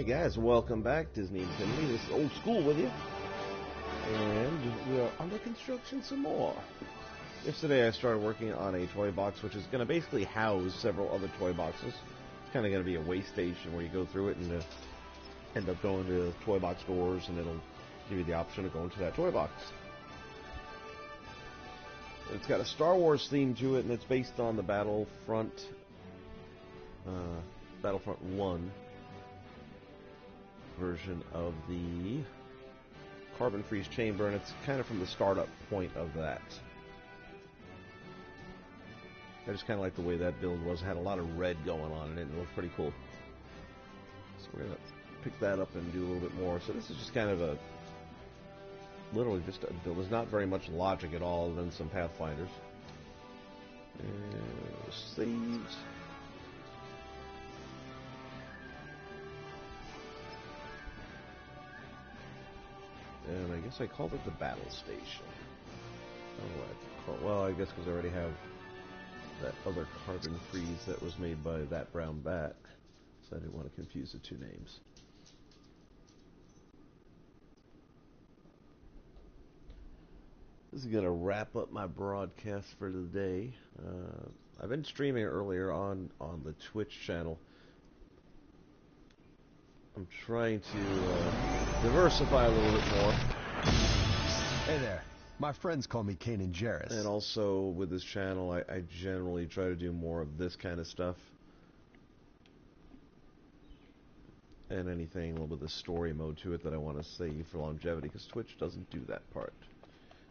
Hey guys, welcome back. Disney Infinity. This is Old School with you. And we are under construction some more. Yesterday I started working on a toy box which is going to basically house several other toy boxes. It's kind of going to be a way station where you go through it and end up going to toy box stores and it'll give you the option of going to that toy box. It's got a Star Wars theme to it and it's based on the Battlefront 1 version of the Carbon Freeze Chamber, and it's kind of from the startup point of that. I just kind of like the way that build was. It had a lot of red going on in it, and it looked pretty cool. So we're going to pick that up and do a little bit more. So this is just kind of literally just a build. There's not very much logic at all other than some Pathfinders. And saves. And I guess I called it the battle station. Well, I guess because I already have that other Carbon Freeze that was made by That Brown Bat, so I didn't want to confuse the two names. This is going to wrap up my broadcast for the day. I've been streaming earlier on the Twitch channel. I'm trying to diversify a little bit more. Hey there. My friends call me Kanan Jarrus. And also, with this channel, I generally try to do more of this kind of stuff. And anything a little bit of the story mode to it that I want to save for longevity, because Twitch doesn't do that part.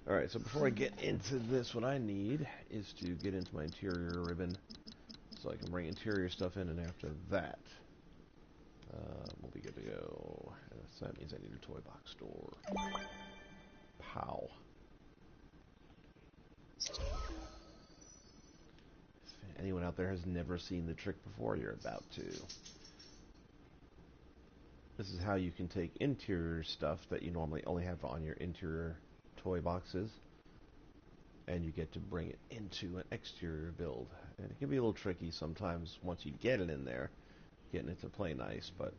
Alright, so before I get into this, what I need is to get into my interior ribbon, so I can bring interior stuff in, and after that, we'll be good to go. So that means I need a toy box store. Pow. If anyone out there has never seen the trick before, you're about to. This is how you can take interior stuff that you normally only have on your interior toy boxes, and you get to bring it into an exterior build. And it can be a little tricky sometimes once you get it in there, getting it to play nice, but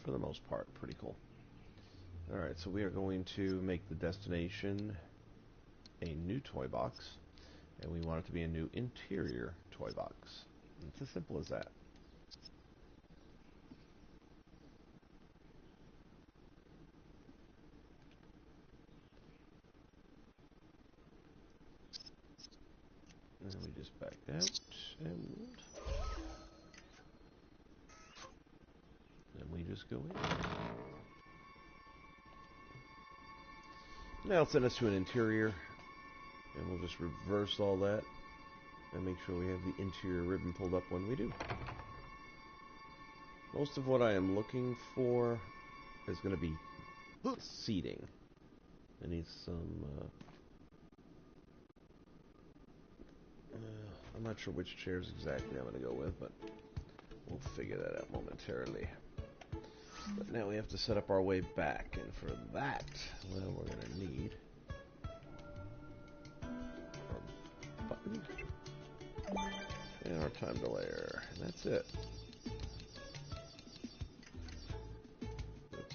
for the most part, pretty cool. Alright, so we are going to make the destination a new toy box, and we want it to be a new interior toy box. It's as simple as that. And then we just back out, and then we just go in. Now it'll send us to an interior, and we'll just reverse all that and make sure we have the interior ribbon pulled up when we do. Most of what I am looking for is going to be seating. I need some... I'm not sure which chairs exactly I'm going to go with, but we'll figure that out momentarily. But now we have to set up our way back, and for that, well, we're going to need our button and our time delayer, and that's it.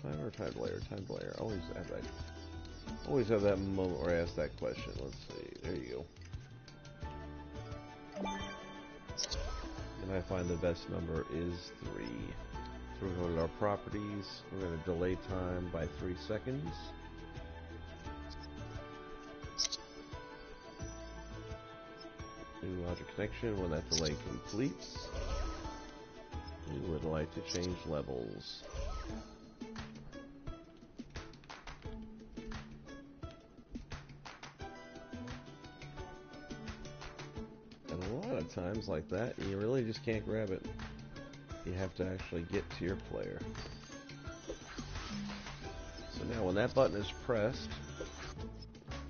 Time or time delayer? Time delayer. Always have that moment where I ask that question. Let's see. There you go. And I find the best number is 3. So we're going to our properties. We're going to delay time by 3 seconds. New logic connection. When that delay completes, we would like to change levels. And a lot of times like that, you really just can't grab it. You have to actually get to your player. So now when that button is pressed,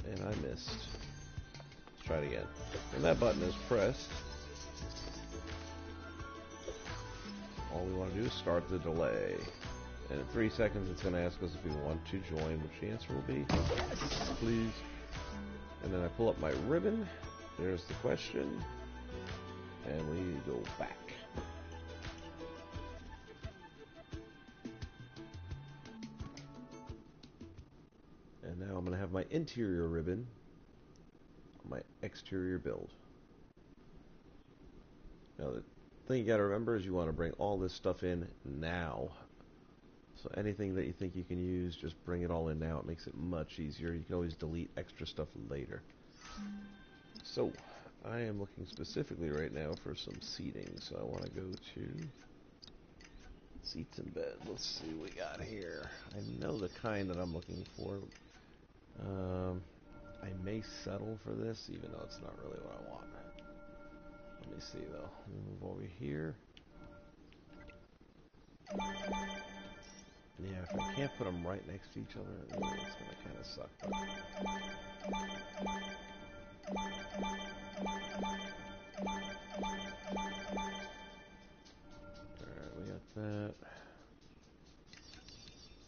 and I missed. Let's try it again. When that button is pressed, all we want to do is start the delay. And in 3 seconds it's going to ask us if we want to join, which the answer will be yes, please. And then I pull up my ribbon. There's the question. And we go back. have my interior ribbon, my exterior build. Now the thing you gotta remember is you want to bring all this stuff in now. So anything that you think you can use, just bring it all in now. It makes it much easier. You can always delete extra stuff later. So, I am looking specifically right now for some seating. So I want to go to seats and beds. Let's see what we got here. I know the kind that I'm looking for. I may settle for this, even though it's not really what I want. Let me see though. Move over here. Yeah, if I can't put them right next to each other, it's going to kind of suck. But alright, we got that.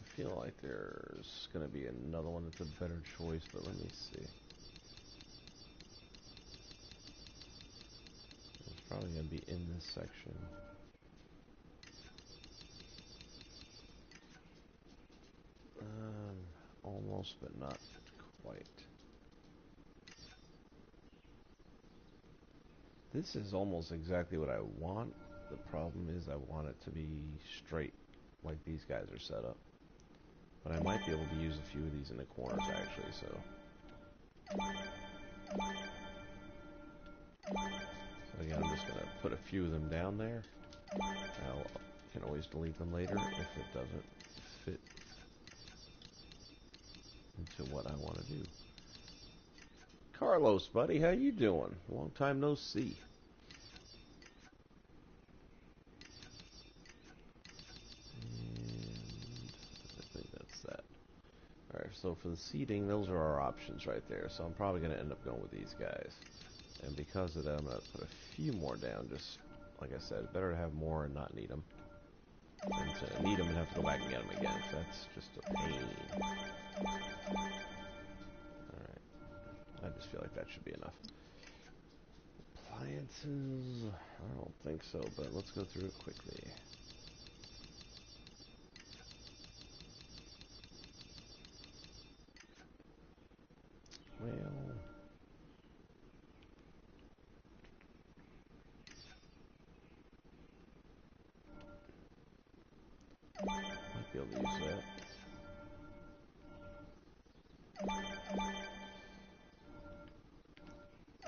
I feel like there's going to be another one that's a better choice, but let me see. It's probably going to be in this section. Almost, but not quite. This is almost exactly what I want. The problem is I want it to be straight, like these guys are set up. But I might be able to use a few of these in the corners, actually, so again, I'm just going to put a few of them down there. I can always delete them later if it doesn't fit into what I want to do. Carlos, buddy, how you doing? Long time no see. And I think that's that. Alright, so for the seating, those are our options right there. So I'm probably going to end up going with these guys. And because of that, I'm going to put a few more down. Just, like I said, better to have more and not need them than to need them and have to go back and get them again. So that's just a pain. Alright. I just feel like that should be enough. Appliances, I don't think so, but let's go through it quickly. Well, might be able to use that.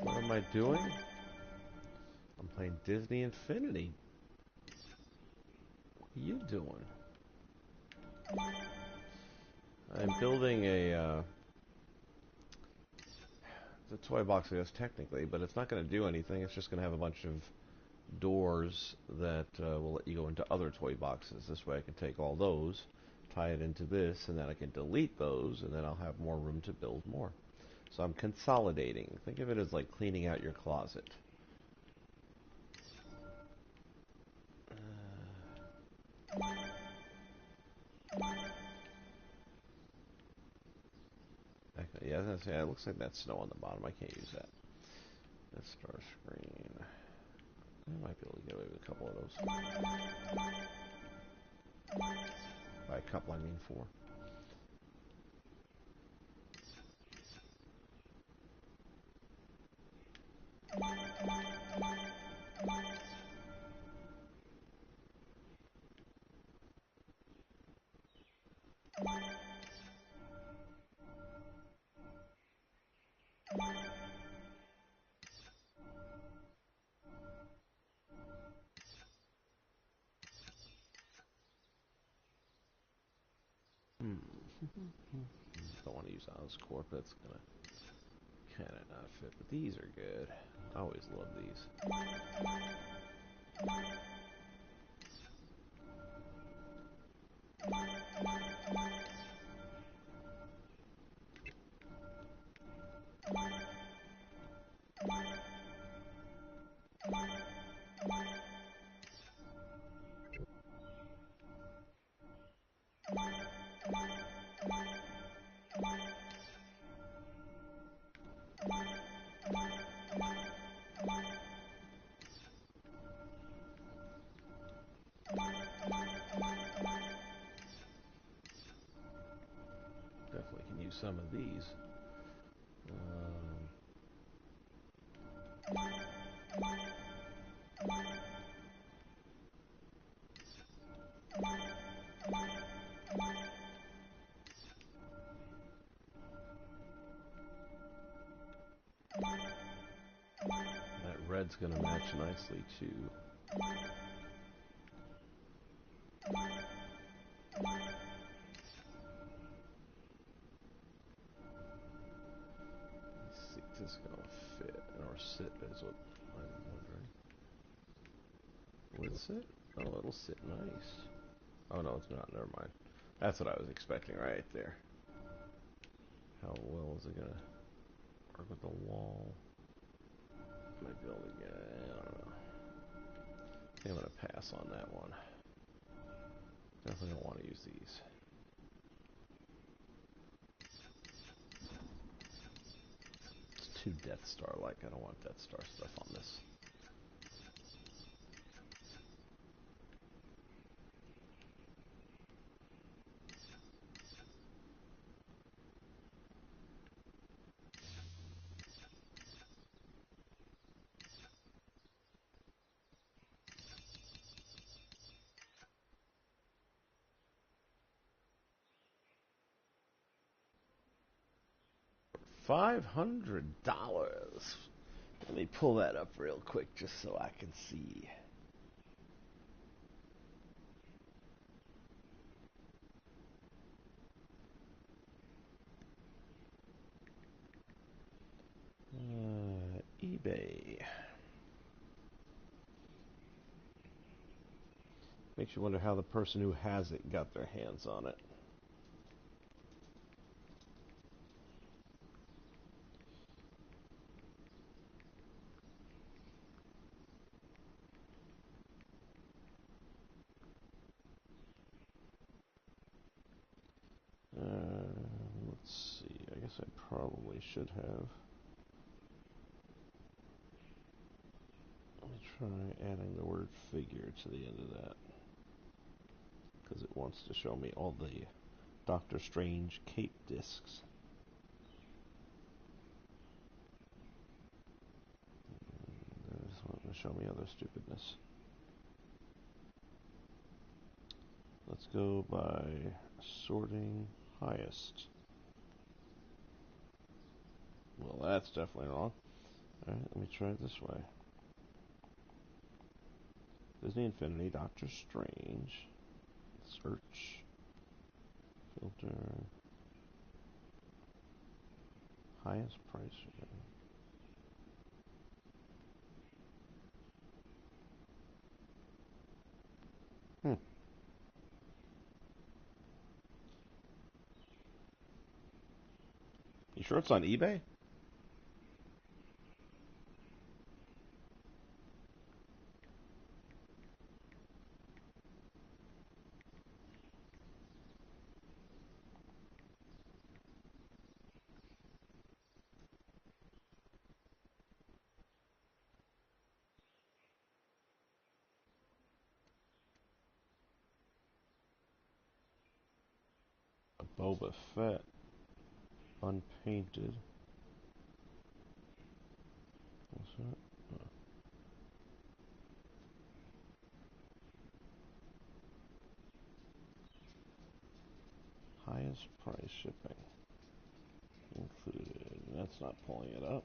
What am I doing? I'm playing Disney Infinity. What are you doing? I'm building a it's a toy box, I guess, technically, but it's not going to do anything. It's just going to have a bunch of doors that will let you go into other toy boxes. This way I can take all those, tie it into this, and then I can delete those, and then I'll have more room to build more. So I'm consolidating. Think of it as like cleaning out your closet. Yeah, it looks like that's snow on the bottom. I can't use that. That's star screen. I might be able to get away with a couple of those. By a couple, I mean 4. Don't want to use Oscorp. That's gonna kind of not fit. But these are good. I always love these. definitely can use some of these. That red's going to match nicely too. Let's see if this is going to fit or sit is what I'm wondering. Will it sit? Oh, it'll sit nice. Oh no, it's not. Never mind. That's what I was expecting right there. How well is it going to work with the wall? Might be able to get it. I don't know. I think I'm going to pass on that one. Definitely don't want to use these. It's too Death Star-like. I don't want Death Star stuff on this. $500. Let me pull that up real quick just so I can see. eBay. Makes you wonder how the person who has it got their hands on it. Let's see. I guess I probably should have. Let me try adding the word figure to the end of that. Because it wants to show me all the Doctor Strange cape discs. They just want to show me other stupidness. Let's go by sorting highest. Well, that's definitely wrong. Alright, let me try it this way. Disney Infinity, Doctor Strange. Search. Filter. Highest price. You sure it's on eBay? Boba Fett. Unpainted. What's that? Highest price shipping included. That's not pulling it up.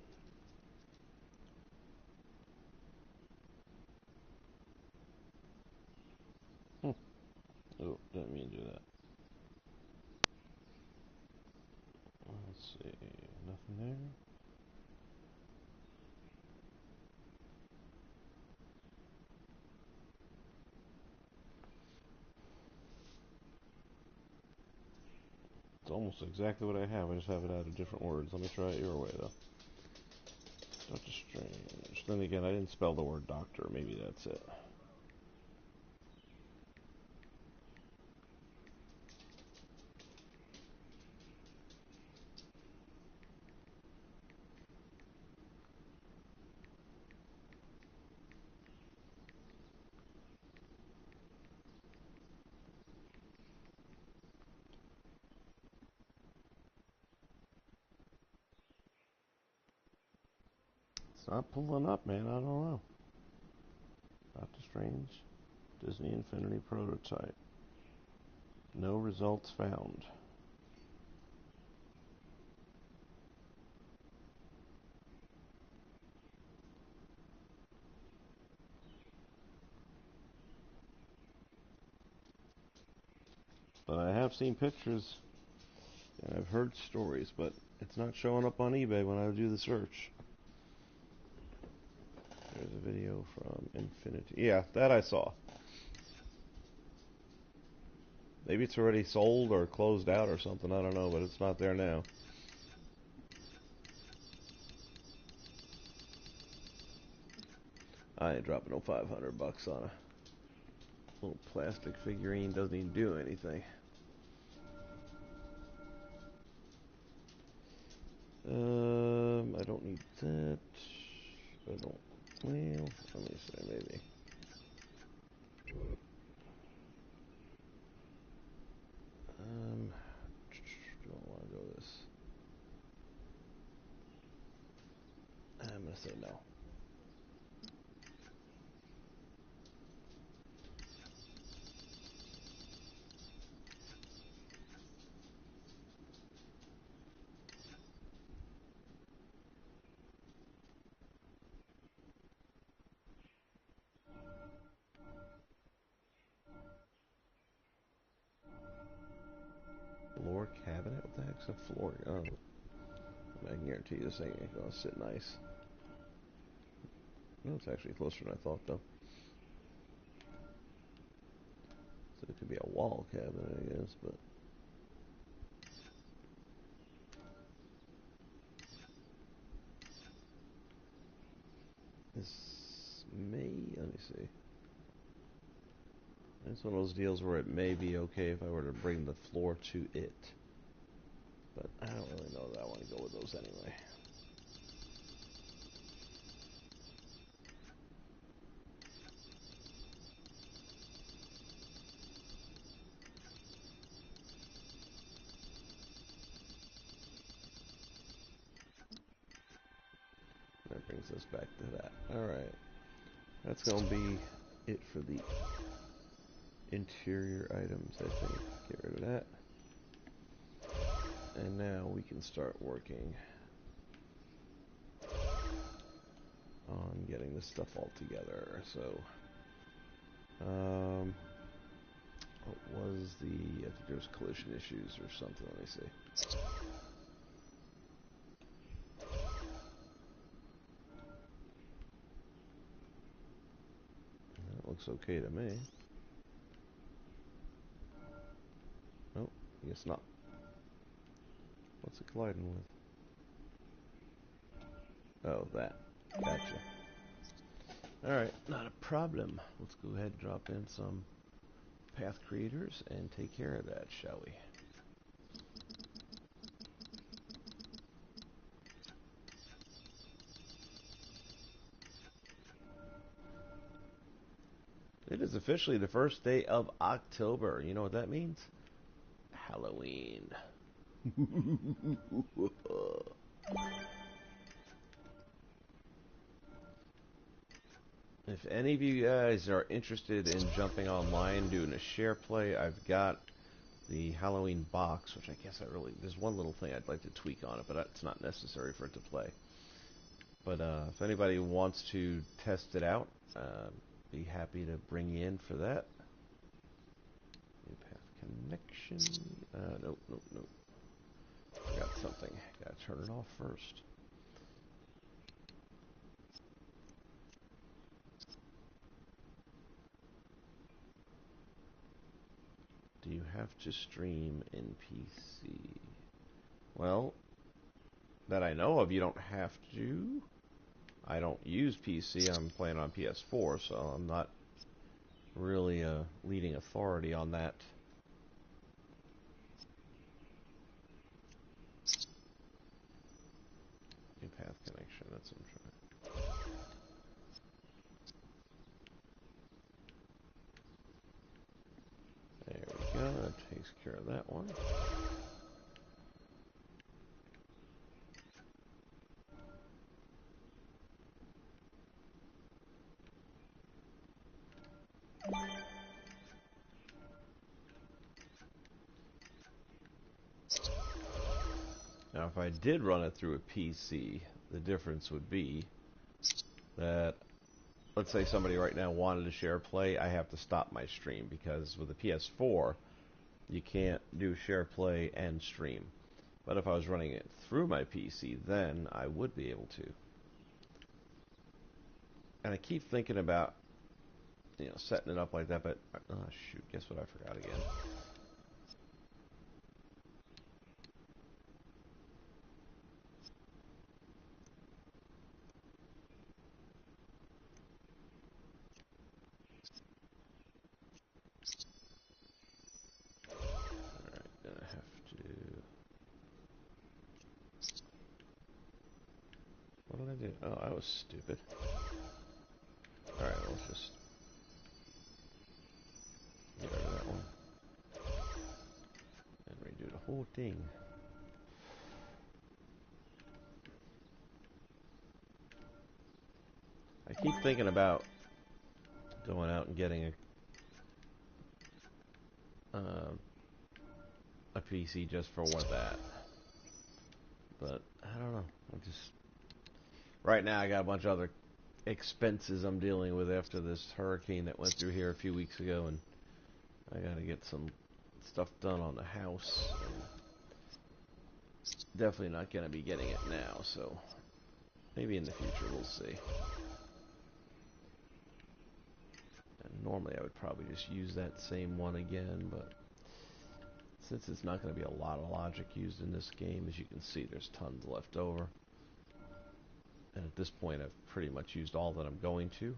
Oh, didn't mean to do that. Let's see. Nothing there. It's almost exactly what I have. I just have it out of different words. Let me try it your way, though. Doctor Strange. Then again, I didn't spell the word doctor. Maybe that's it. It's not pulling up, man. I don't know. Doctor Strange, Disney Infinity prototype. No results found. But I have seen pictures, and I've heard stories, but it's not showing up on eBay when I do the search. There's a video from Infinity. Yeah, that I saw. Maybe it's already sold or closed out or something, I don't know, but it's not there now. I ain't dropping no $500 on a little plastic figurine, doesn't even do anything. I don't need that. I don't, well, let me say maybe. Do I want to go this? I'm going to say no. Floor cabinet? What the heck's a floor? Oh, I can guarantee you this ain't going to sit nice. No, it's actually closer than I thought, though. So it could be a wall cabinet, I guess, but... This may... Let me see. It's one of those deals where it may be okay if I were to bring the floor to it. But I don't really know that I want to go with those anyway. That brings us back to that. Alright. That's going to be it for the interior items, I think. Get rid of that. And now we can start working on getting this stuff all together. So, what was the, I think there was collision issues or something, let me see. That looks okay to me. Nope, I guess not. What's it colliding with? Oh, that. Gotcha. Alright, not a problem. Let's go ahead and drop in some path creators and take care of that, shall we? It is officially the first day of October. You know what that means? Halloween. If any of you guys are interested in jumping online, doing a share play, I've got the Halloween box, which I guess there's one little thing I'd like to tweak on it, but it's not necessary for it to play. But if anybody wants to test it out, be happy to bring you in for that. New path connection. Nope. Forgot something. Gotta turn it off first. Do you have to stream in PC? Well, that I know of, you don't have to. I don't use PC. I'm playing on PS4, so I'm not really a leading authority on that. New path connection. That's what I'm trying. There we go. That takes care of that one. Now, if I did run it through a PC, the difference would be that, let's say somebody right now wanted to share play, I have to stop my stream, because with the PS4, you can't do share play and stream. But if I was running it through my PC, then I would be able to. And I keep thinking about, setting it up like that, but, oh shoot, guess what I forgot again. Alright, gonna have to... What did I do? Oh, I was stupid. Alright, let's just get rid of that one. And redo the whole thing. I keep thinking about going out and getting a PC just for what that. But I don't know. Right now I got a bunch of other expenses I'm dealing with after this hurricane that went through here a few weeks ago, and I got to get some stuff done on the house. And definitely not going to be getting it now, so maybe in the future we'll see. And normally I would probably just use that same one again, but since it's not going to be a lot of logic used in this game, as you can see, there's tons left over. And at this point, I've pretty much used all that I'm going to,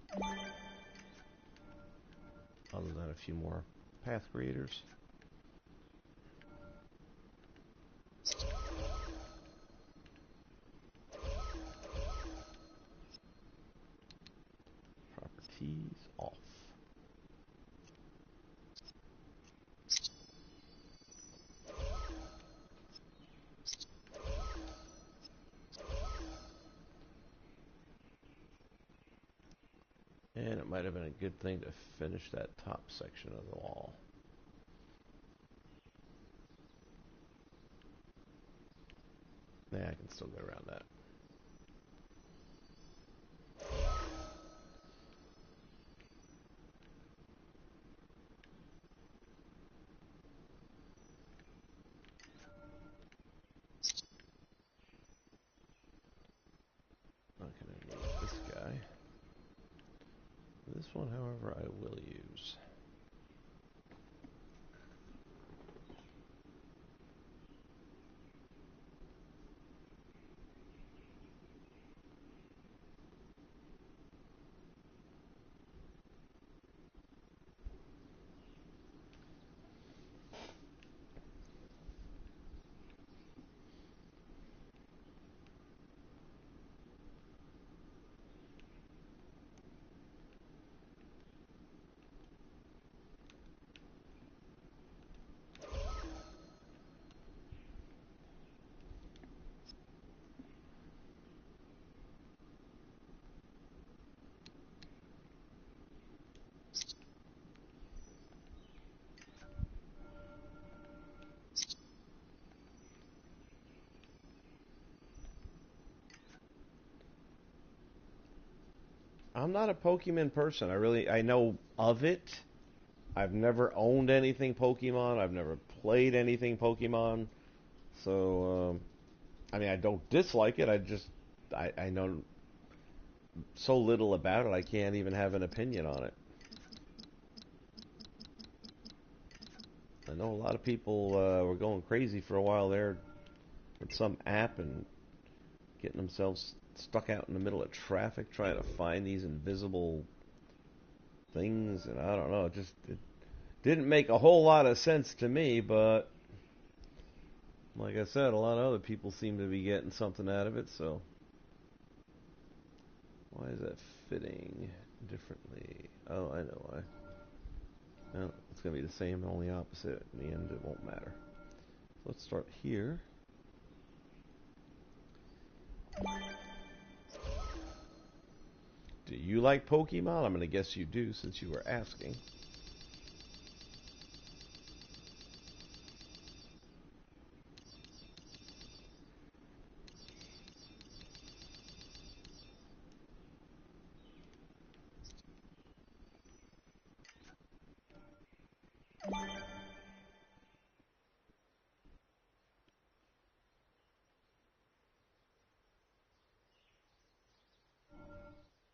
other than a few more path creators. Properties off. And it might have been a good thing to finish that top section of the wall. Yeah, I can still get around that. Not gonna need this guy. This one, however, I will use. I'm not a Pokemon person. I know of it. I've never owned anything Pokemon. I've never played anything Pokemon. So, I don't dislike it. I know so little about it, I can't even have an opinion on it. I know a lot of people were going crazy for a while there with some app and getting themselves stuck out in the middle of traffic trying to find these invisible things, and I don't know, it didn't make a whole lot of sense to me, but like I said, a lot of other people seem to be getting something out of it, so why is that fitting differently? Oh, I know why. No, it's going to be the same, only opposite. In the end, it won't matter. So let's start here. Do you like Pokemon? I'm going to guess you do, since you were asking.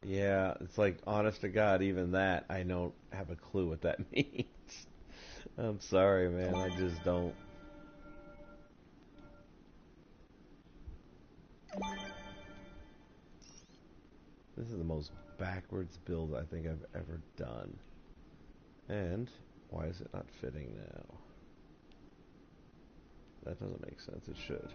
Yeah, it's like, honest to God, even that, I don't have a clue what that means. I'm sorry, man, I just don't. This is the most backwards build I think I've ever done. And why is it not fitting now? That doesn't make sense. It should.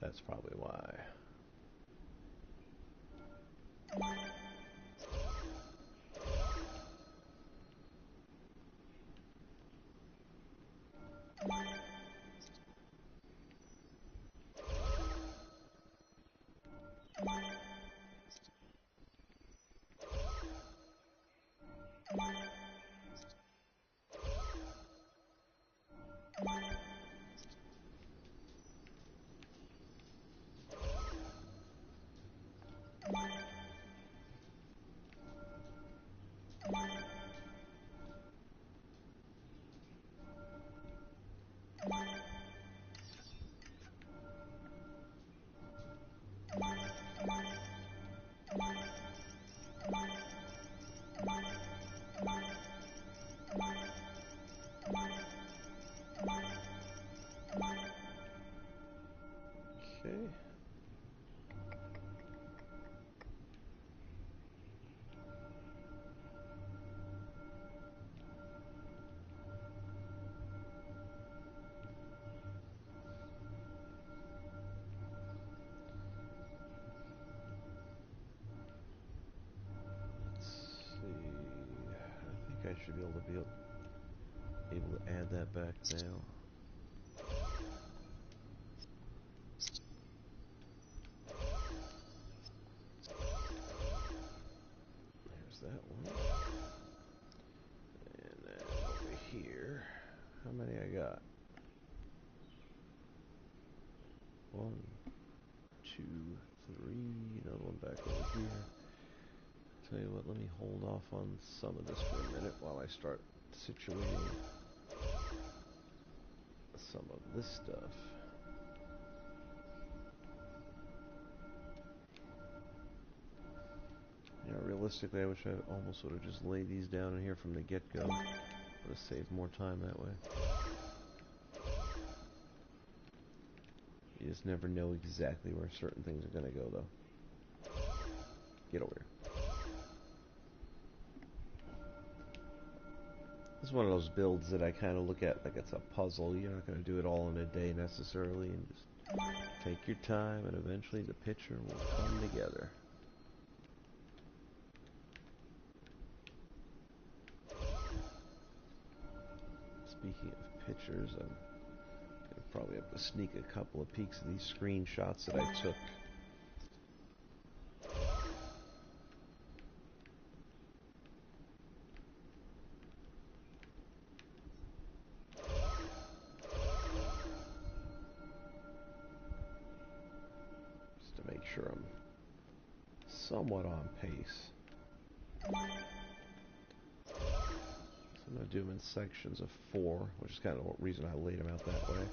That's probably why. Okay. I should be able to add that back now. There's that one. And then over here, how many I got? 1, 2, 3. Another one back over here. Tell you what, let me hold off on some of this for a minute while I start situating some of this stuff. Yeah, realistically, I wish I almost would have just laid these down in here from the get-go. Would have saved more time that way. You just never know exactly where certain things are going to go, though. Get over here. This is one of those builds that I kind of look at like it's a puzzle. You're not going to do it all in a day necessarily, and just take your time, and eventually the picture will come together. Speaking of pictures, I'm gonna probably have to sneak a couple of peeks of these screenshots that I took. Just to make sure I'm somewhat on pace. I'm going to do them in sections of 4, which is kind of the reason I laid them out that way.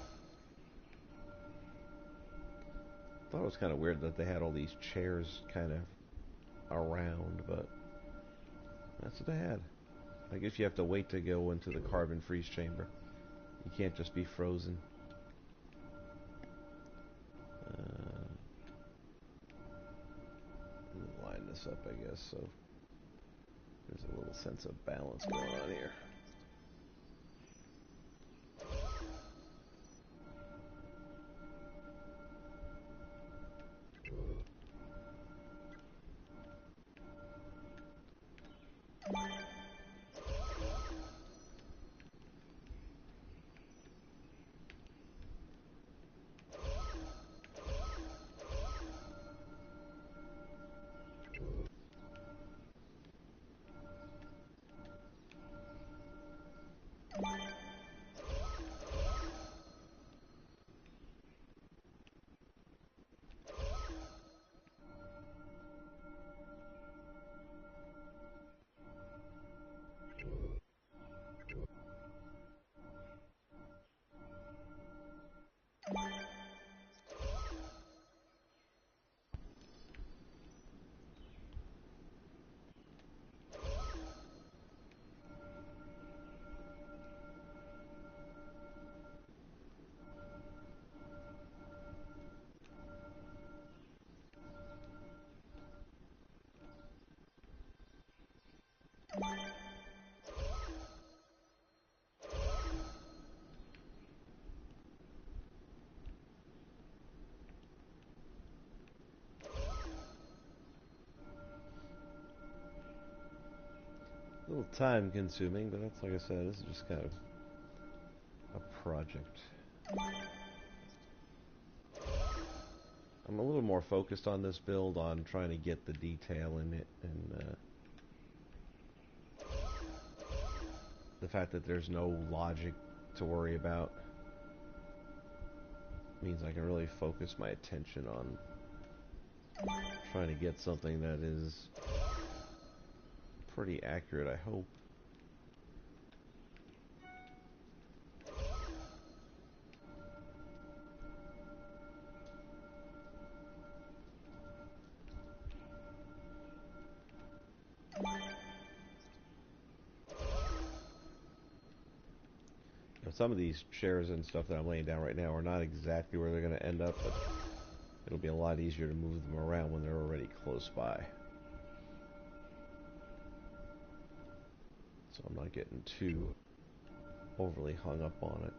I thought it was kind of weird that they had all these chairs kind of around, but that's what they had. I guess you have to wait to go into the carbon freeze chamber. You can't just be frozen. Line this up, I guess, so there's a little sense of balance going on here. A little time consuming, but that's, like I said, this is just kind of a project. I'm a little more focused on this build on trying to get the detail in it, and the fact that there's no logic to worry about means I can really focus my attention on trying to get something that is pretty accurate, I hope. Some of these chairs and stuff that I'm laying down right now are not exactly where they're going to end up, but it'll be a lot easier to move them around when they're already close by. So I'm not getting too overly hung up on it.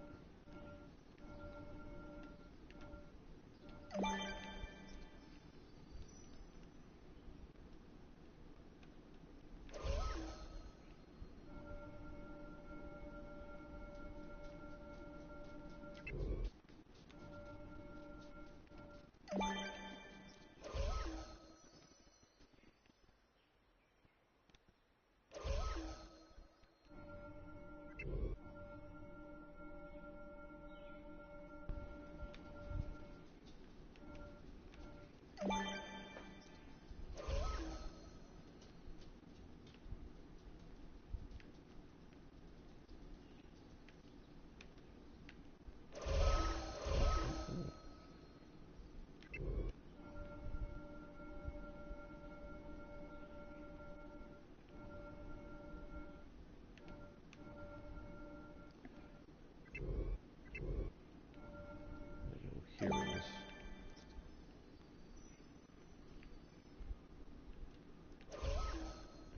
Heroes.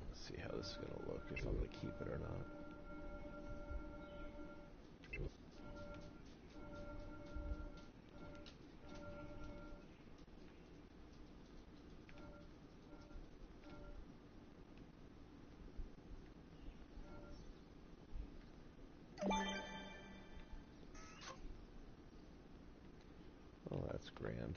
Let's see how this is going to look, if I'm going to keep it or not. Oh, that's grand.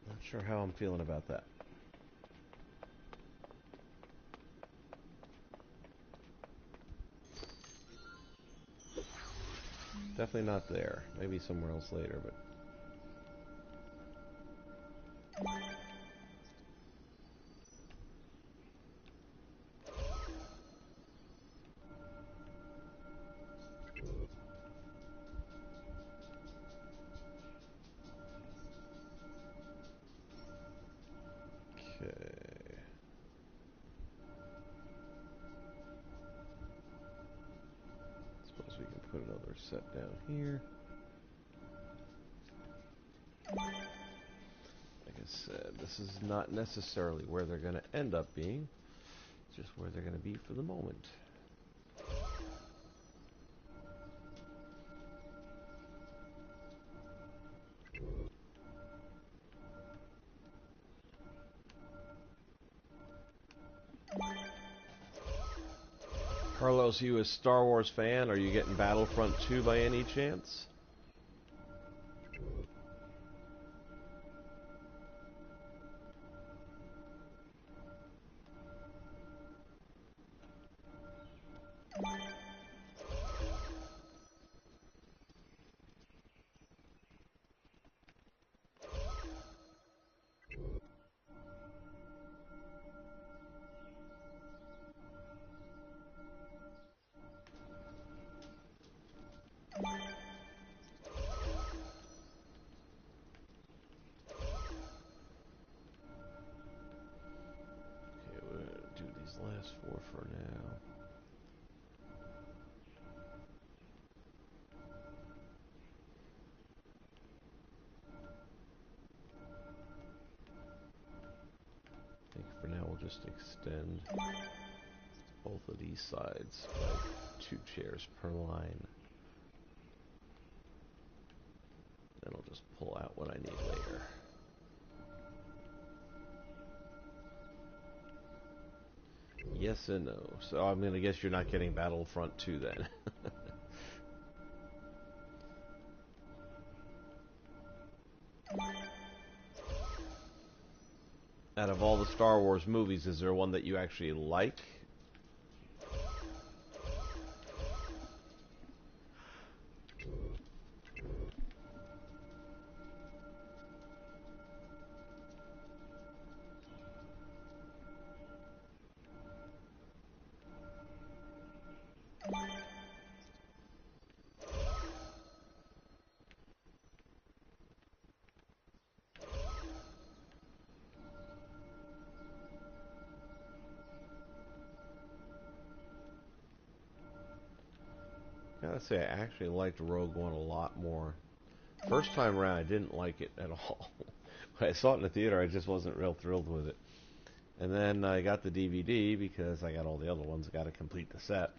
Not sure how I'm feeling about that. Definitely not there. Maybe somewhere else later, but... Okay. Suppose we can put another set down here. Like I said, this is not necessarily where they're going to end up being. It's just where they're going to be for the moment. Carlos, you a Star Wars fan? Are you getting Battlefront 2 by any chance? just extend both of these sides by 2 chairs per line. Then I'll just pull out what I need later. Yes and no. So I'm gonna guess you're not getting Battlefront 2 then. Out of all the Star Wars movies, is there one that you actually like? I gotta say, I actually liked Rogue One a lot more. First time around, I didn't like it at all. When I saw it in the theater, I just wasn't real thrilled with it. And then I got the DVD because I got all the other ones. I got to complete the set.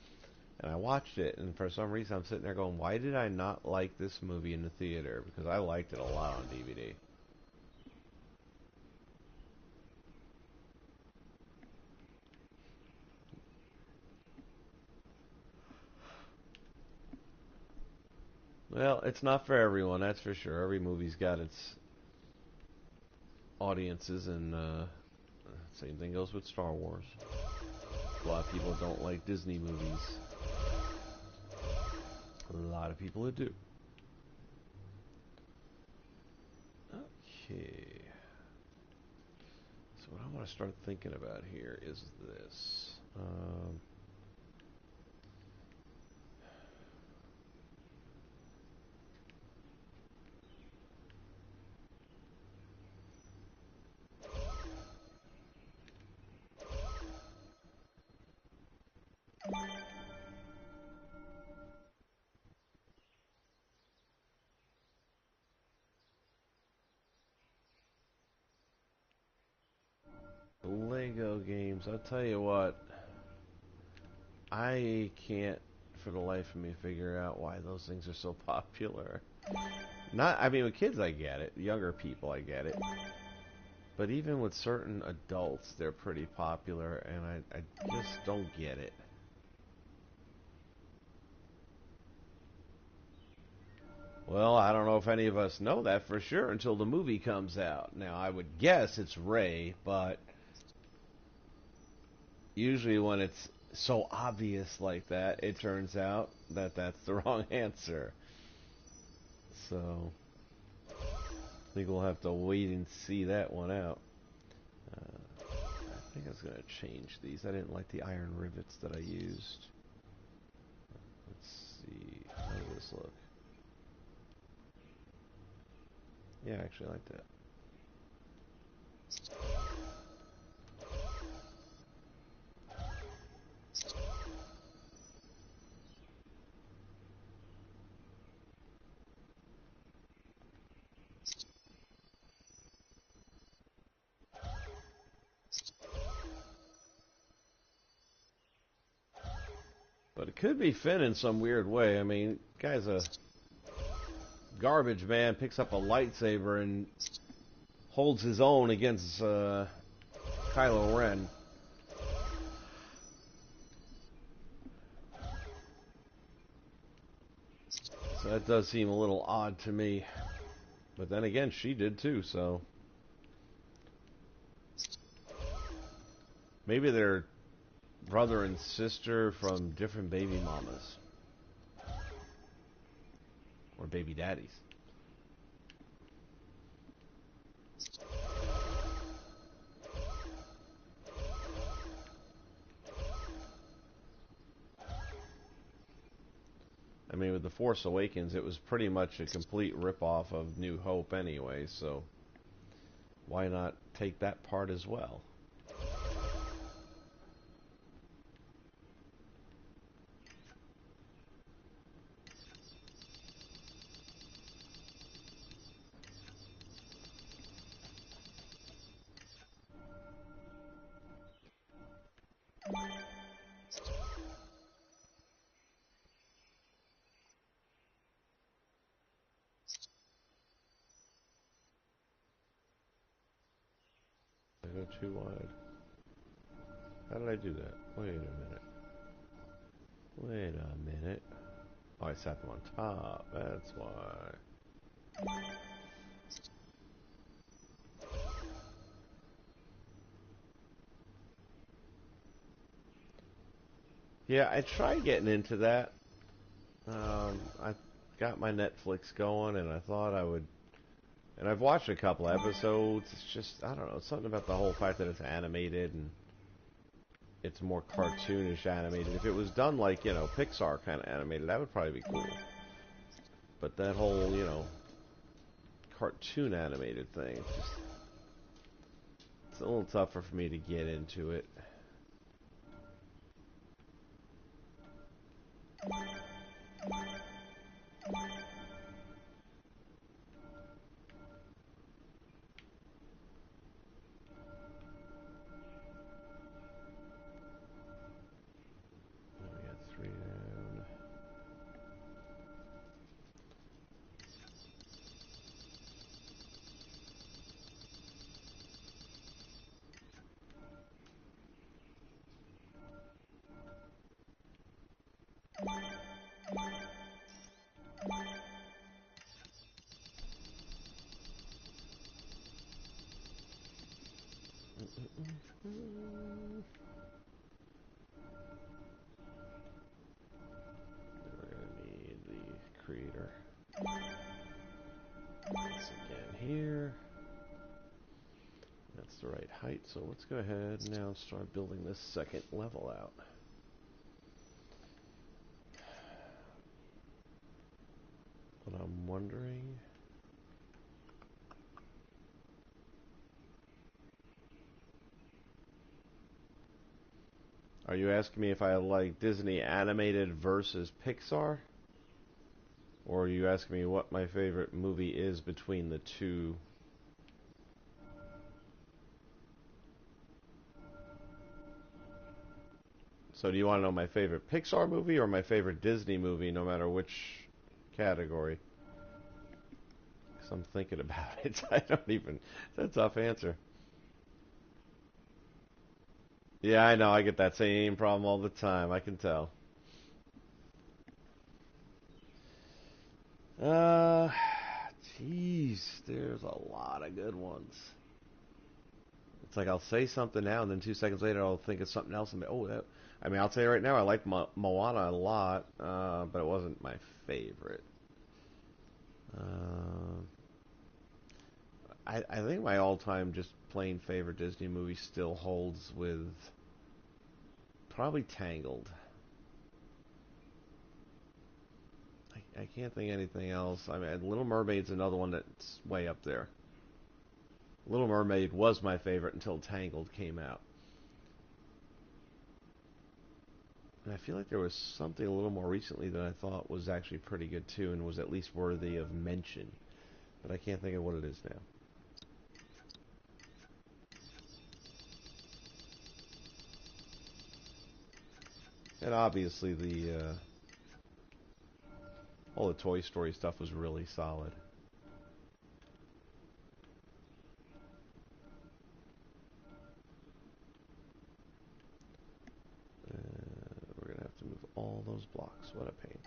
And I watched it, and for some reason I'm sitting there going, why did I not like this movie in the theater? Because I liked it a lot on DVD. Well, it's not for everyone, that's for sure. Every movie's got its audiences, and same thing goes with Star Wars. A lot of people don't like Disney movies. A lot of people that do. Okay. So what I want to start thinking about here is this. Lego games, I'll tell you what, I can't for the life of me figure out why those things are so popular. I mean, with kids I get it, younger people I get it, but even with certain adults they're pretty popular, and I just don't get it. Well, I don't know if any of us know that for sure until the movie comes out. Now, I would guess it's Rey, but usually when it's so obvious like that, it turns out that that's the wrong answer. So, I think we'll have to wait and see that one out. I think I was going to change these. I didn't like the iron rivets that I used. Let's see. How does this look? Yeah, I actually like that. But it could be Finn in some weird way. I mean, guy's a garbage man, picks up a lightsaber and holds his own against Kylo Ren. So that does seem a little odd to me. But then again, she did too, so maybe they're brother and sister from different baby mamas. Or baby daddies. I mean, with The Force Awakens, it was pretty much a complete ripoff of New Hope anyway, so why not take that part as well? go too wide. How did I do that? Wait a minute. Wait a minute. Oh, I sat them on top. That's why. Yeah, I tried getting into that. I got my Netflix going, and I thought I would. And I've watched a couple episodes. It's just, I don't know, something about the whole fact that it's animated and it's more cartoonish animated. If it was done like, Pixar kind of animated, that would probably be cool. But that whole, cartoon animated thing, it's a little tougher for me to get into it. We got 3 down. We're gonna need the creator once again here. That's the right height, so let's go ahead and now start building this second level out. But I'm wondering... Are you asking me if I like Disney animated versus Pixar? Or are you asking me what my favorite movie is between the two? So do you want to know my favorite Pixar movie or my favorite Disney movie, no matter which category? Because I'm thinking about it. I don't even... That's a tough answer. Yeah, I know. I get that same problem all the time. I can tell. Uh, Jeez, there's a lot of good ones. It's like I'll say something now, and then 2 seconds later I'll think of something else. And I mean, I'll tell you right now, I like Moana a lot, but it wasn't my favorite. Uh, I think my all-time just plain favorite Disney movie still holds with probably Tangled. I can't think of anything else. I mean, Little Mermaid's another one that's way up there. Little Mermaid was my favorite until Tangled came out. And I feel like there was something a little more recently that I thought was actually pretty good too and was at least worthy of mention. But I can't think of what it is now. And obviously all the Toy Story stuff was really solid. We're going to have to move all those blocks. What a pain.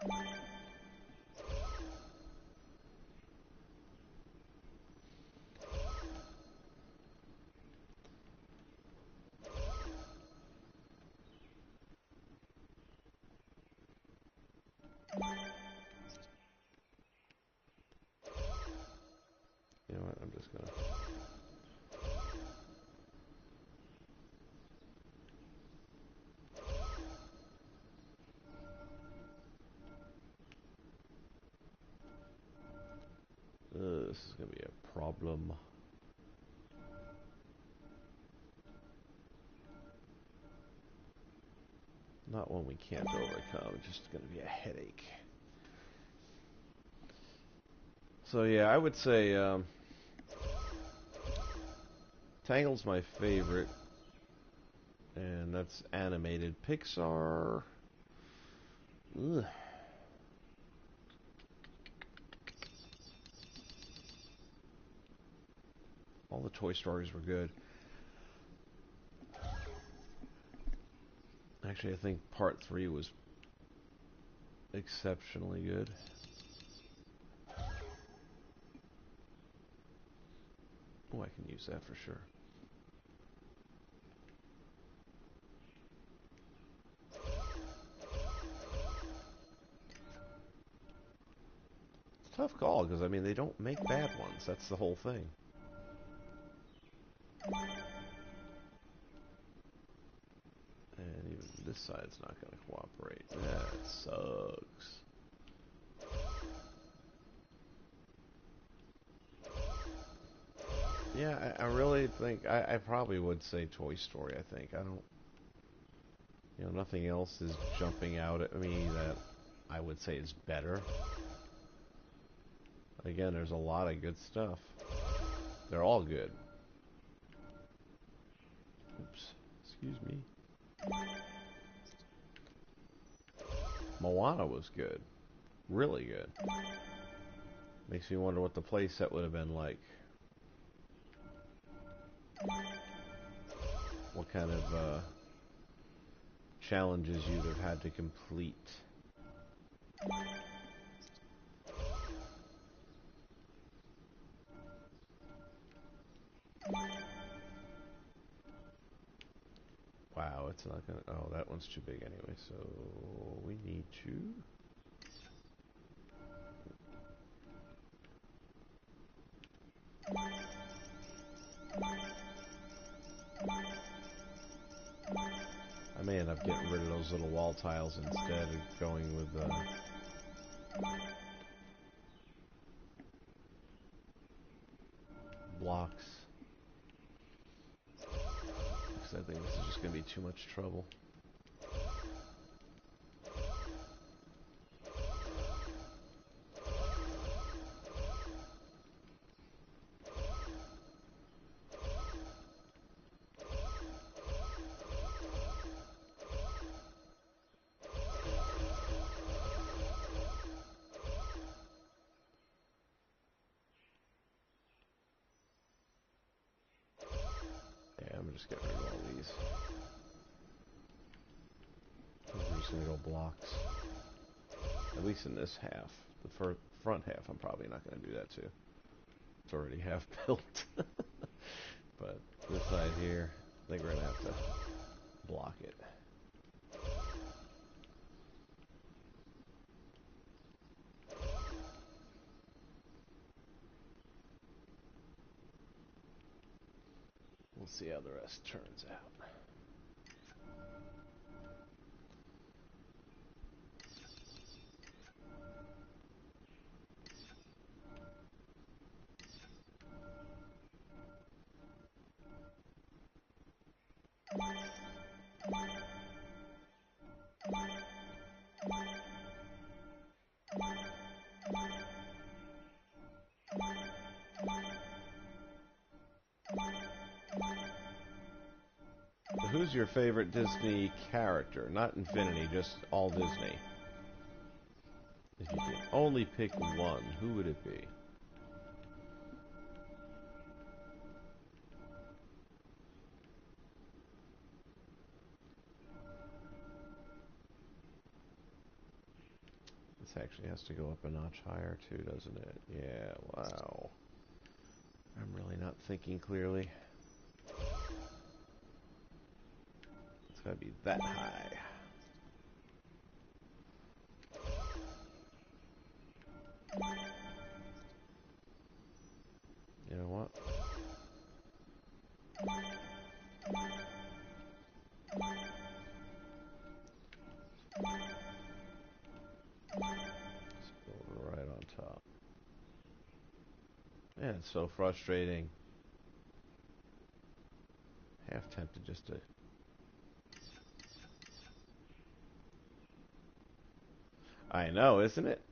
You know what? I'm just going to... This is going to be a problem. Not one we can't overcome. It's just going to be a headache. So yeah, I would say Tangled's my favorite, and that's animated. Pixar, ugh. All the Toy Stories were good. Actually, I think part 3 was exceptionally good. Oh, I can use that for sure. It's a tough call, because, I mean, they don't make bad ones. That's the whole thing. And even this side's not going to cooperate. That sucks. Yeah, I really think, I probably would say Toy Story, I think. I don't, nothing else is jumping out at me that I would say is better. Again, there's a lot of good stuff. They're all good. Oops, excuse me. Moana was good. Really good. Makes me wonder what the playset would have been like. What kind of challenges you'd have had to complete. Wow, it's not gonna... Oh, that one's too big anyway, so we need to... I may end up getting rid of those little wall tiles instead of going with blocks. Because I think this is just going to be too much trouble. I'm just getting rid of all these. We're just going to go blocks. At least in this half. The front half, I'm probably not going to do that too. It's already half built. But this side here, I think we're going to have to block it. We'll see how the rest turns out. Who's your favorite Disney character? Not Infinity, just all Disney. If you could only pick one, who would it be? This actually has to go up a notch higher too, doesn't it? Yeah, wow. I'm really not thinking clearly. It's gotta be that high. You know what? Let's go right on top. Man, it's so frustrating. Half tempted just to... I know, isn't it?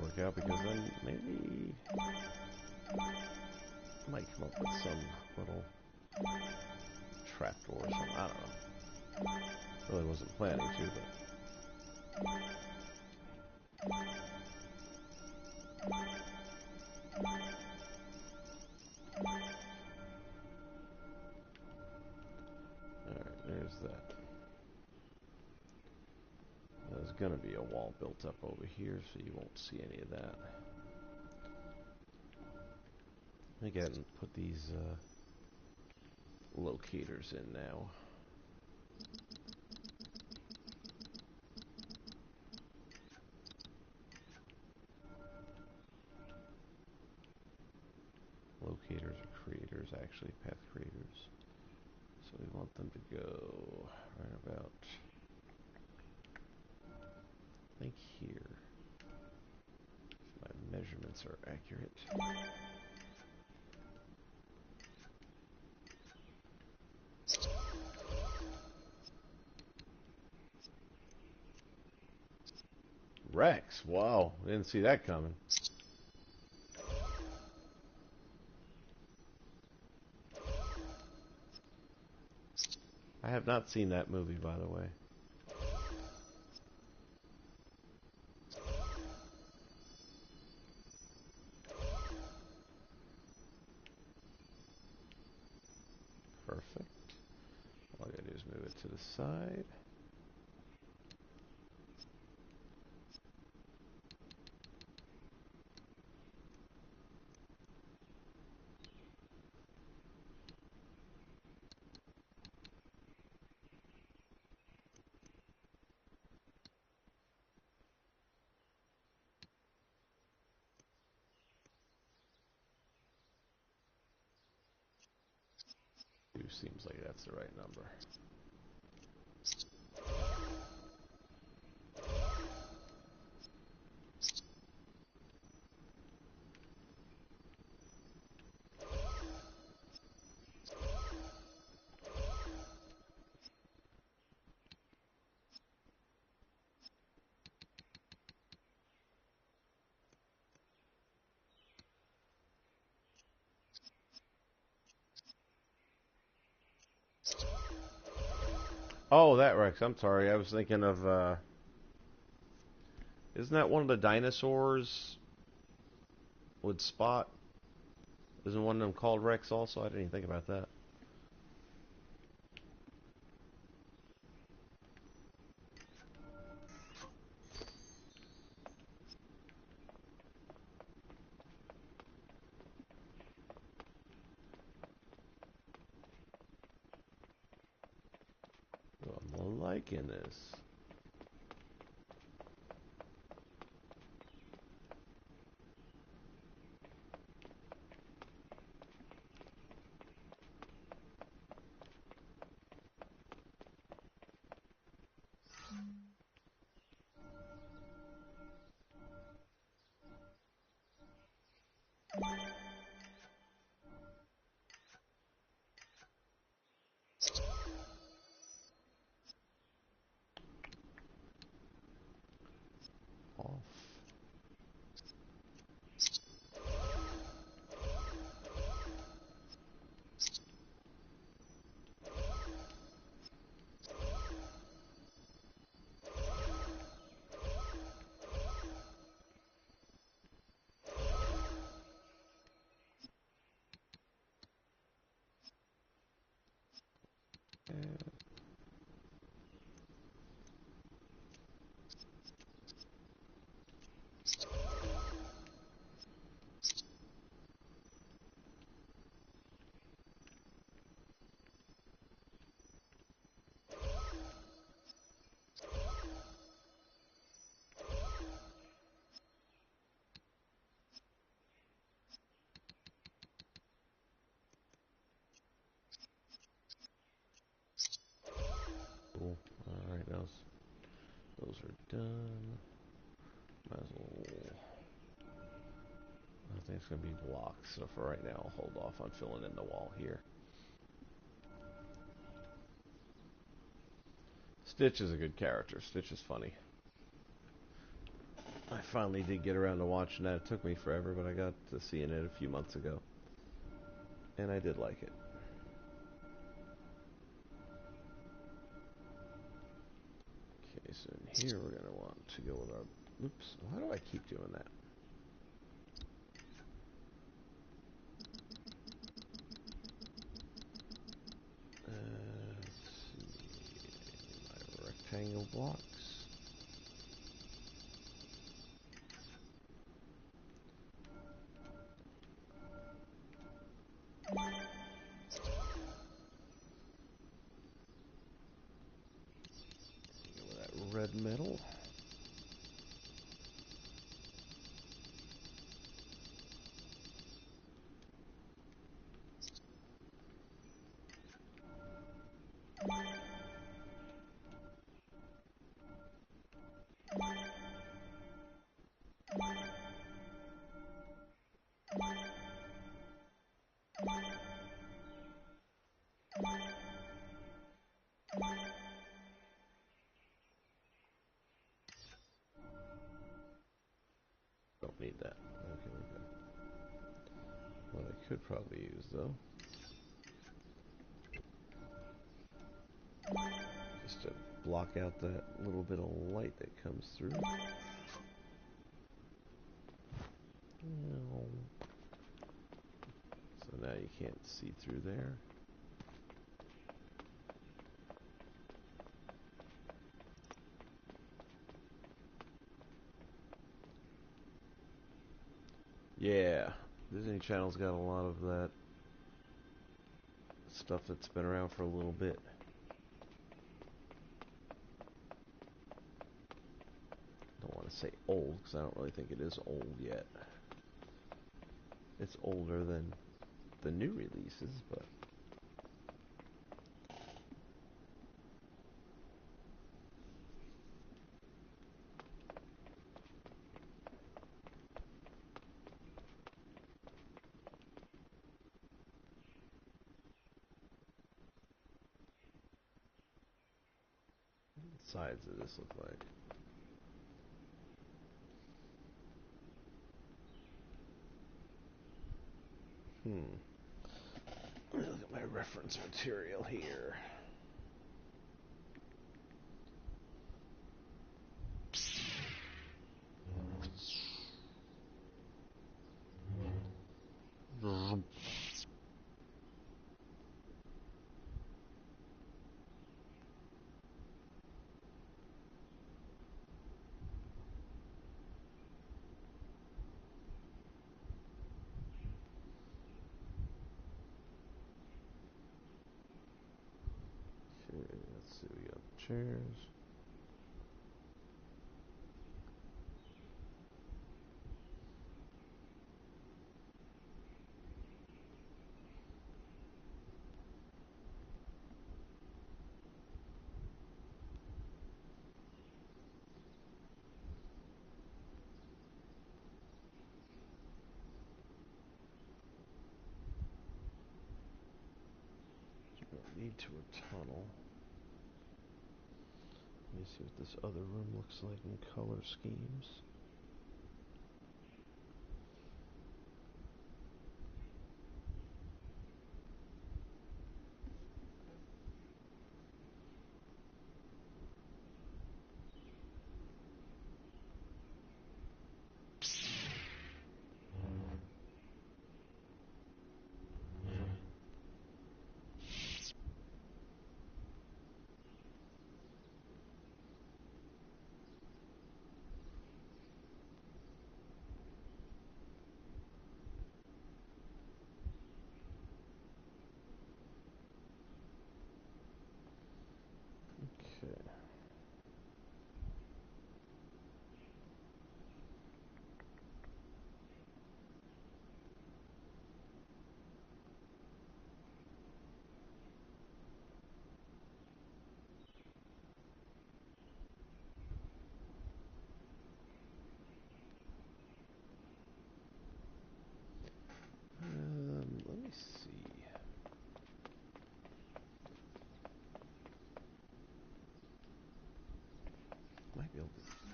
work out, because then maybe I might come up with some little trapdoor or something. I don't know. Really wasn't planning to, but alright, there's that. There's gonna be a wall built up over here, so you won't see any of that. I think I can put these locators in now. Locators are creators, actually, path creators. So we want them to go right about, I think, here. If my measurements are accurate. Rex, wow, didn't see that coming. I have not seen that movie, by the way. Perfect. All I gotta do is move it to the side. Seems like that's the right number. Oh, that Rex. I'm sorry. I was thinking of, isn't that one of the dinosaurs with Spot? Isn't one of them called Rex also? I didn't even think about that. Well, I'm liking this. Off. Cool. Alright, those are done. Might as well. I think it's going to be blocks, so for right now I'll hold off on filling in the wall here. Stitch is a good character. Stitch is funny. I finally did get around to watching that. It took me forever, but I got to seeing it a few months ago. And I did like it. Okay, so in here we're going to want to go with our... Oops, why do I keep doing that? Let's see, my rectangle blocks. Go with that red metal. Don't need that. Okay, we're good. What I could probably use though, just to block out that little bit of light that comes through. So now you can't see through there. Yeah, Disney Channel's got a lot of that stuff that's been around for a little bit. Don't want to say old, because I don't really think it is old yet. It's older than the new releases, but... What sides does this look like? Let me look at my reference material here. Okay, let's see, we got chairs. Lead to a tunnel. Let me see what this other room looks like in color schemes.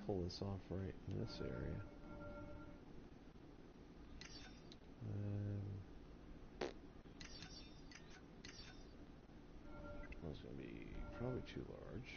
pull this off right in this area. That's going to be probably too large.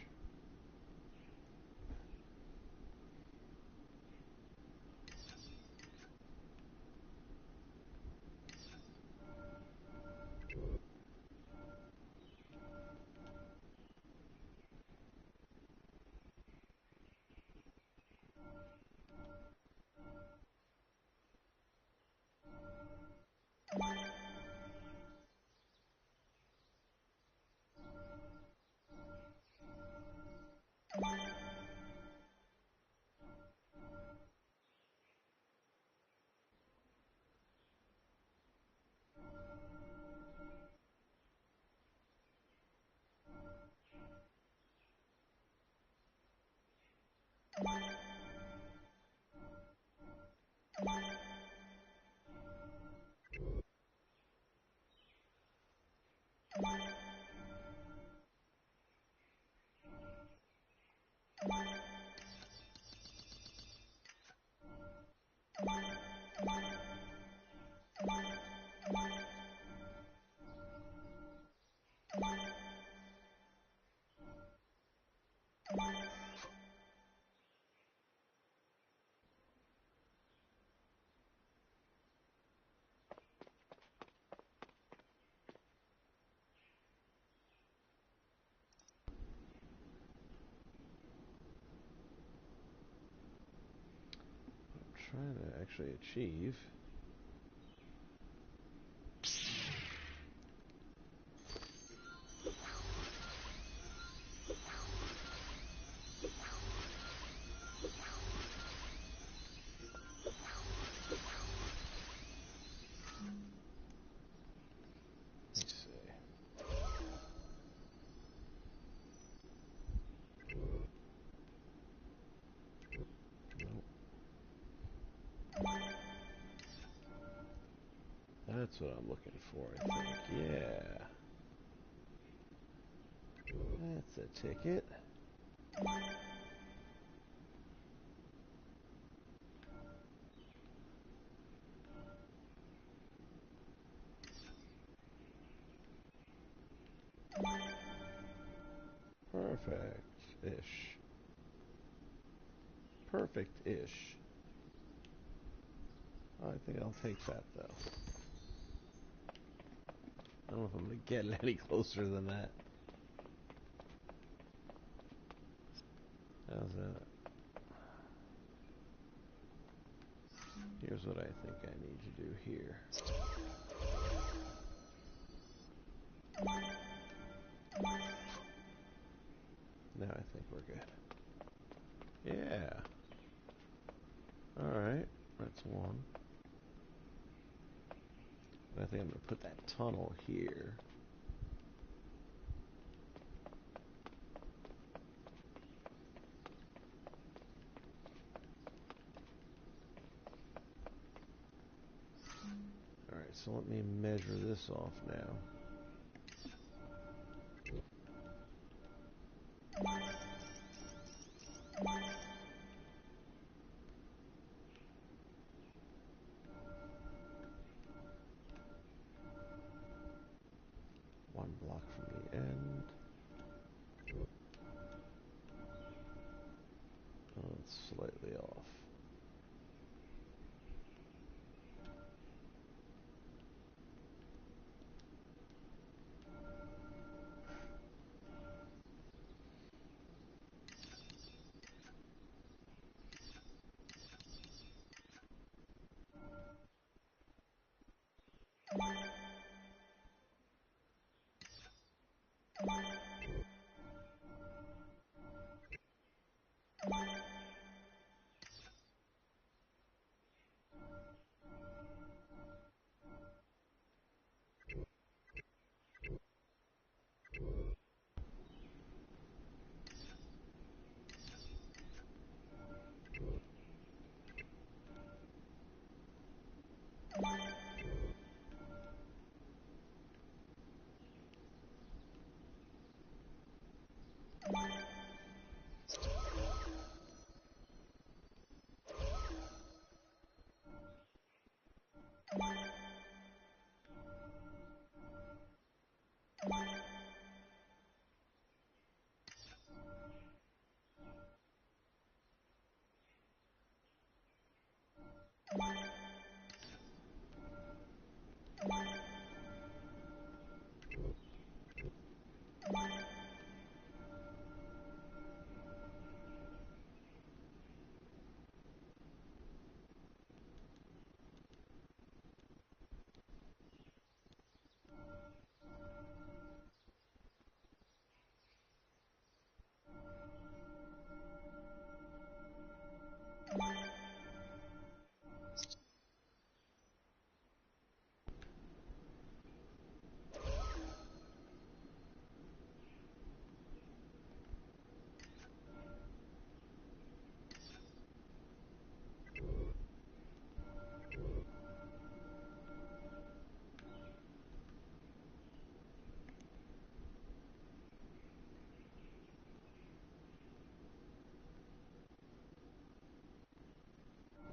Trying to actually achieve. Let's see. That's what I'm looking for, I think. Yeah. That's a ticket. Perfect-ish. Perfect-ish. I think I'll take that, though. I don't know if I'm going to get any closer than that. How's that? Here's what I think I need to do here. Now I think we're good. Yeah. Alright, that's one. And I think I'm going to put that tunnel here. Alright, so let me measure this off now. One block from the end. Oh, it's slightly off.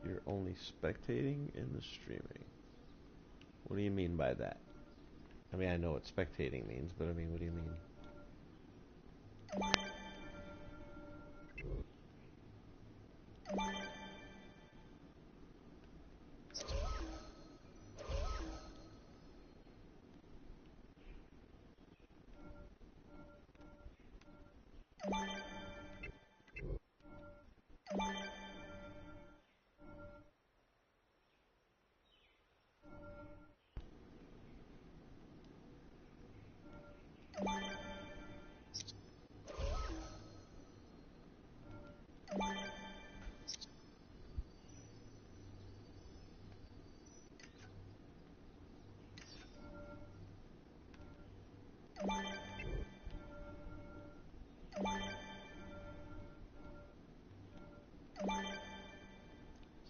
You're only spectating in the streaming. What do you mean by that? I mean, I know what spectating means, but I mean, what do you mean?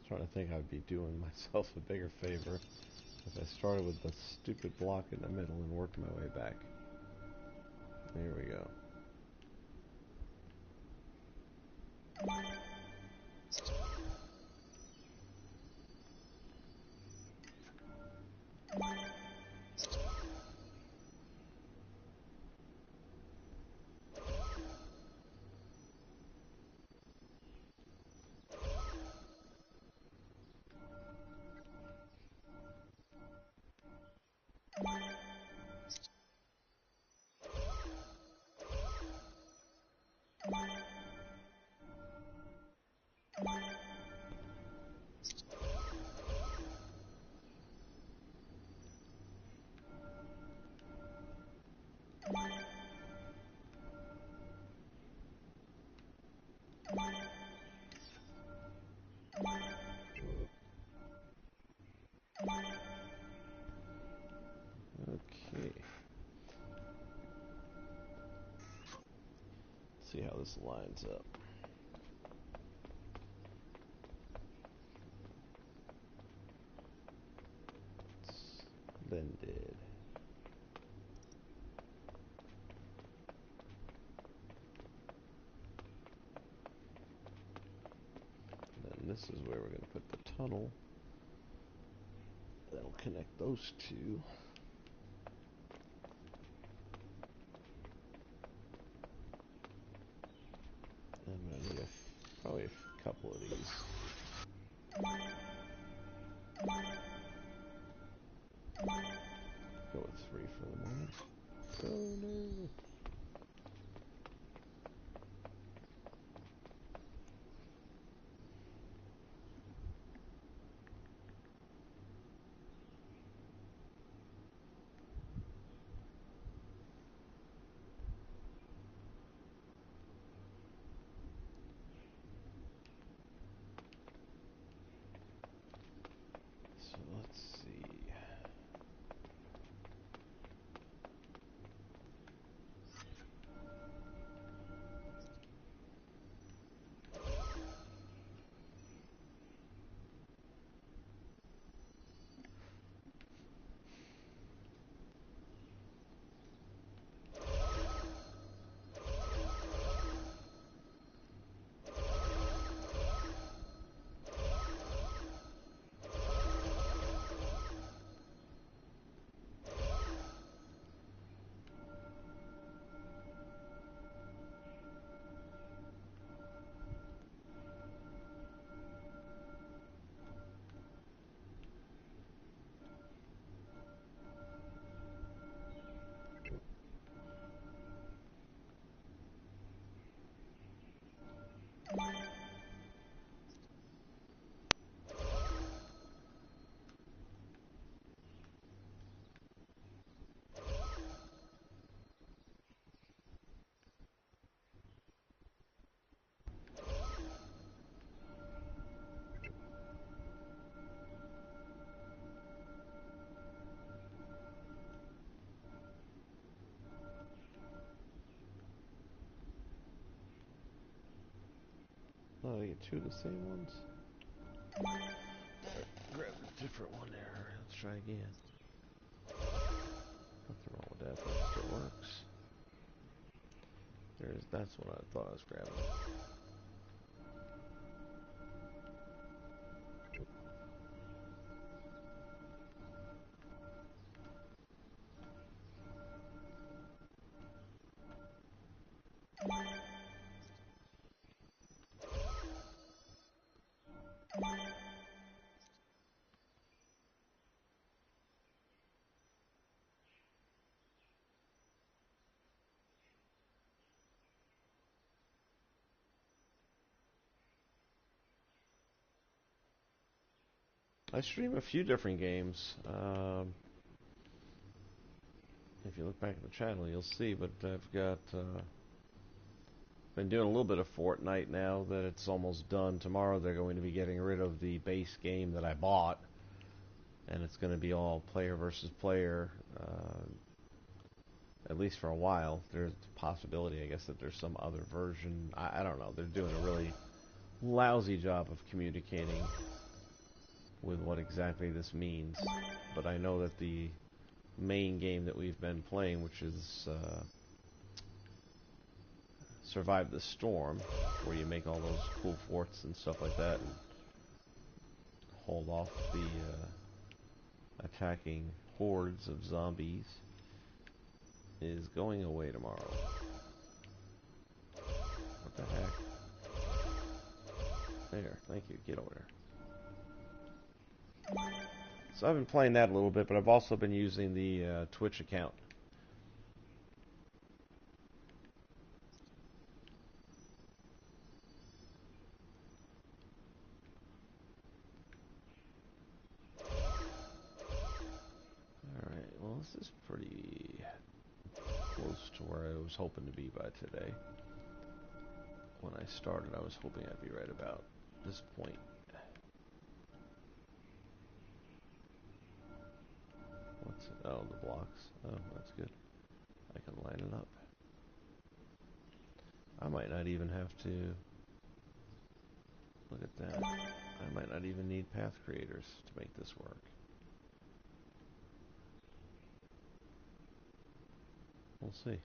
Trying to think I'd be doing myself a bigger favor if I started with the stupid block in the middle and worked my way back. There we go. Okay. Let's see how this lines up. It's blended. Then this is where we're going to put the tunnel. That'll connect those two. I'm going to need probably a couple of these. Go with 3 for the moment. Oh no! So let's see. I get two of the same ones? Grab a different one there. Let's try again. Nothing wrong with that. That still works. That's what I thought I was grabbing. I stream a few different games. If you look back at the channel, you'll see. But I've got been doing a little bit of Fortnite now that it's almost done. Tomorrow they're going to be getting rid of the base game that I bought, and it's going to be all player versus player. At least for a while. There's a possibility, I guess, that there's some other version. I don't know. They're doing a really lousy job of communicating with what exactly this means. But I know that the main game that we've been playing, which is Survive the Storm, where you make all those cool forts and stuff like that and hold off the attacking hordes of zombies, is going away tomorrow. What the heck? There, thank you. Get over there. So I've been playing that a little bit, but I've also been using the Twitch account. Alright, well this is pretty close to where I was hoping to be by today. When I started, I was hoping I'd be right about this point. What's it? Oh, the blocks. Oh, that's good. I can line it up. I might not even have to... Look at that. I might not even need path creators to make this work. We'll see.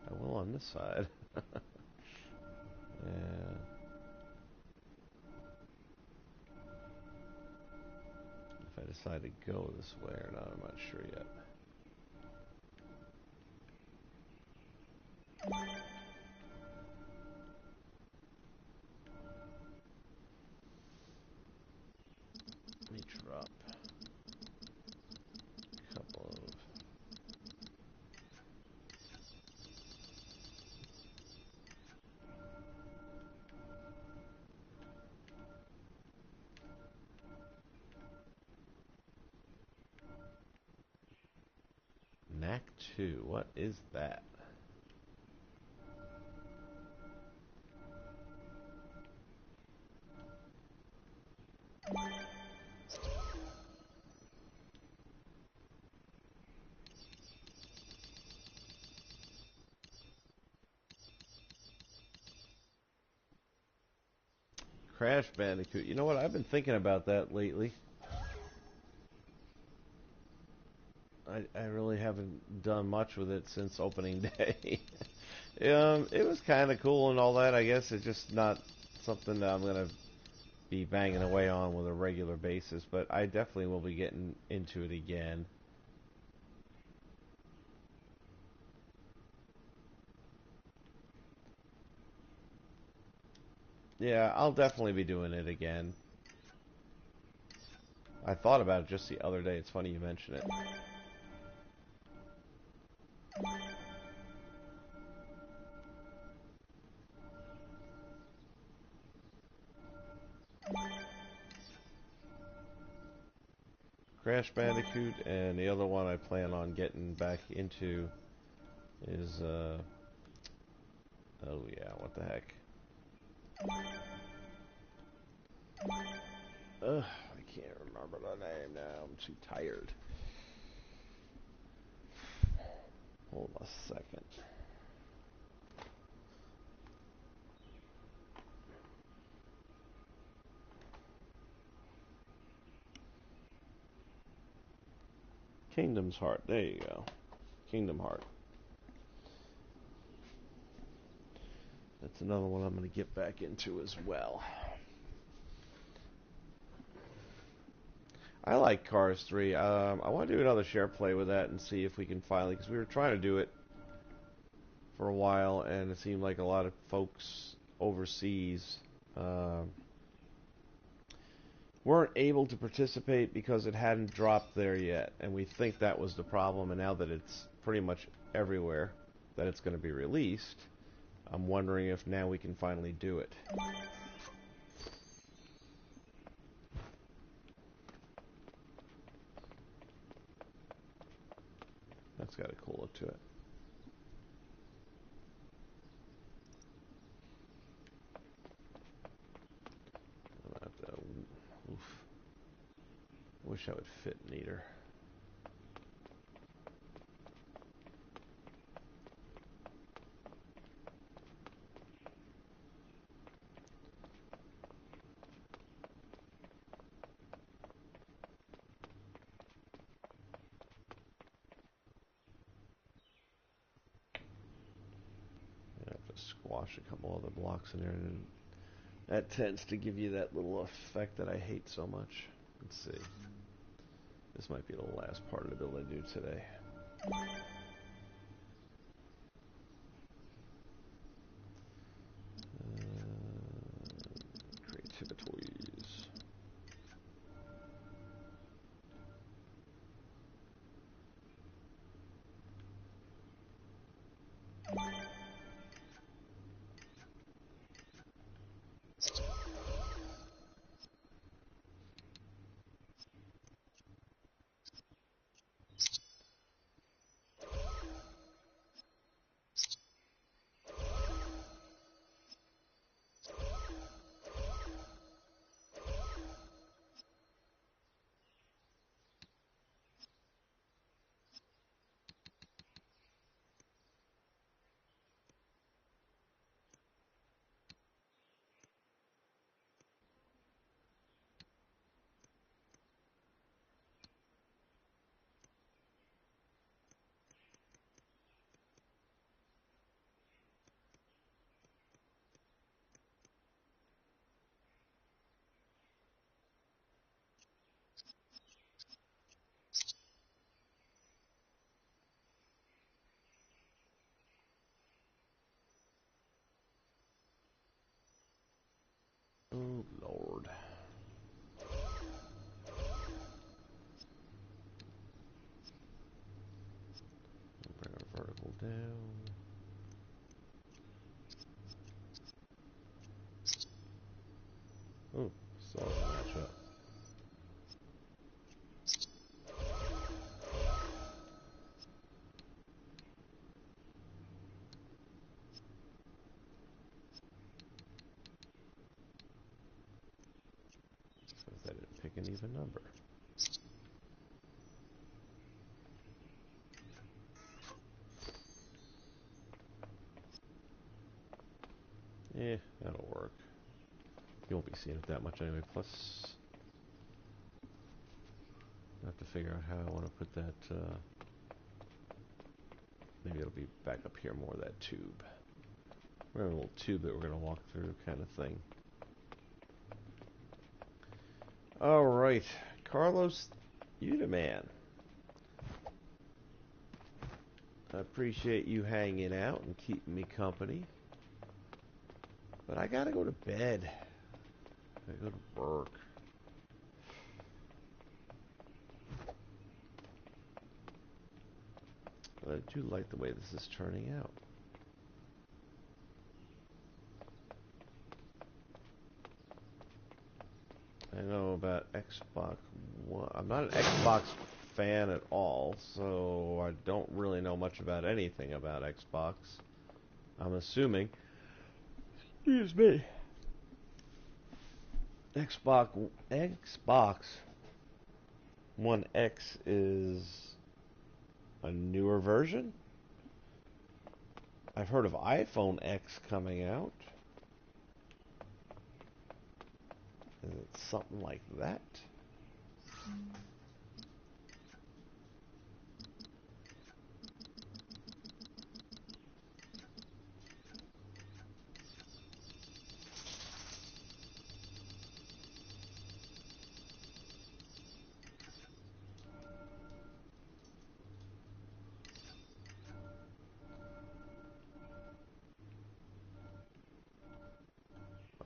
I will on this side. Yeah. If I decide to go this way or not, I'm not sure yet. Let me drop a couple of... Knack 2, what is that? Crash Bandicoot. You know what? I've been thinking about that lately. I really haven't done much with it since opening day. It was kind of cool and all that. I guess it's just not something that I'm going to be banging away on with a regular basis. But I definitely will be getting into it again. Yeah, I'll definitely be doing it again. I thought about it just the other day. It's funny you mention it. Crash Bandicoot, and the other one I plan on getting back into is, oh yeah, what the heck? Ugh, I can't remember the name now. I'm too tired. Hold a second. Kingdom's Heart. There you go. Kingdom Heart. That's another one I'm going to get back into as well. I like Cars 3. I want to do another share play with that and see if we can finally, because we were trying to do it for a while, and it seemed like a lot of folks overseas weren't able to participate because it hadn't dropped there yet, and we think that was the problem. And now that it's pretty much everywhere that it's going to be released, I'm wondering if now we can finally do it. That's got a cool look to it. Oof. I wish I would fit neater. I have to squash a couple other blocks in there, and that tends to give you that little effect that I hate so much. Let's see. This might be the last part of the build I do today. Creativitoys. Oh, Lord. Bring our vertical down. Oh, still doesn't match up. Because I didn't pick an even number. Eh, that'll work. You won't be seeing it that much anyway. Plus, I have to figure out how I want to put that. Maybe it'll be back up here more, that tube. We have a little tube that we're going to walk through kind of thing. Alright, Carlos, you the man. I appreciate you hanging out and keeping me company. But I gotta go to bed. I gotta go to work. But I do like the way this is turning out. I know about Xbox One. I'm not an Xbox fan at all, so I don't really know much about anything about Xbox. I'm assuming. Excuse me. Xbox One X is a newer version? I've heard of iPhone X coming out. Is it something like that?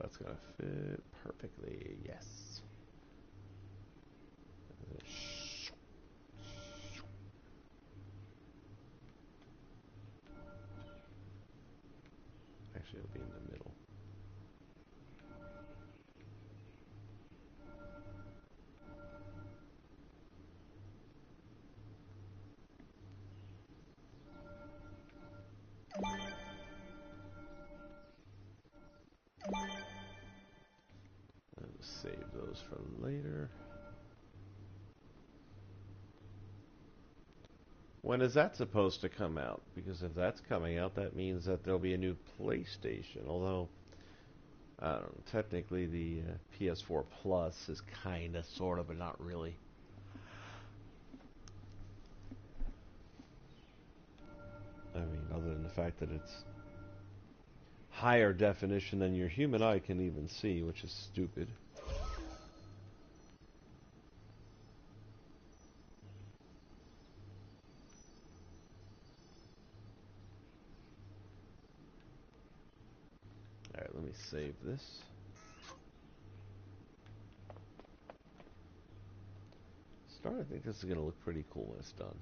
That's gonna fit perfectly, yes. Actually, it'll be in the middle. Let's save those for later. When is that supposed to come out? Because if that's coming out, that means that there'll be a new PlayStation. Although, I don't know, technically the PS4 Plus is kind of, sort of, but not really. I mean, other than the fact that it's higher definition than your human eye can even see, which is stupid. Alright, let me save this. Starting to think this is going to look pretty cool when it's done.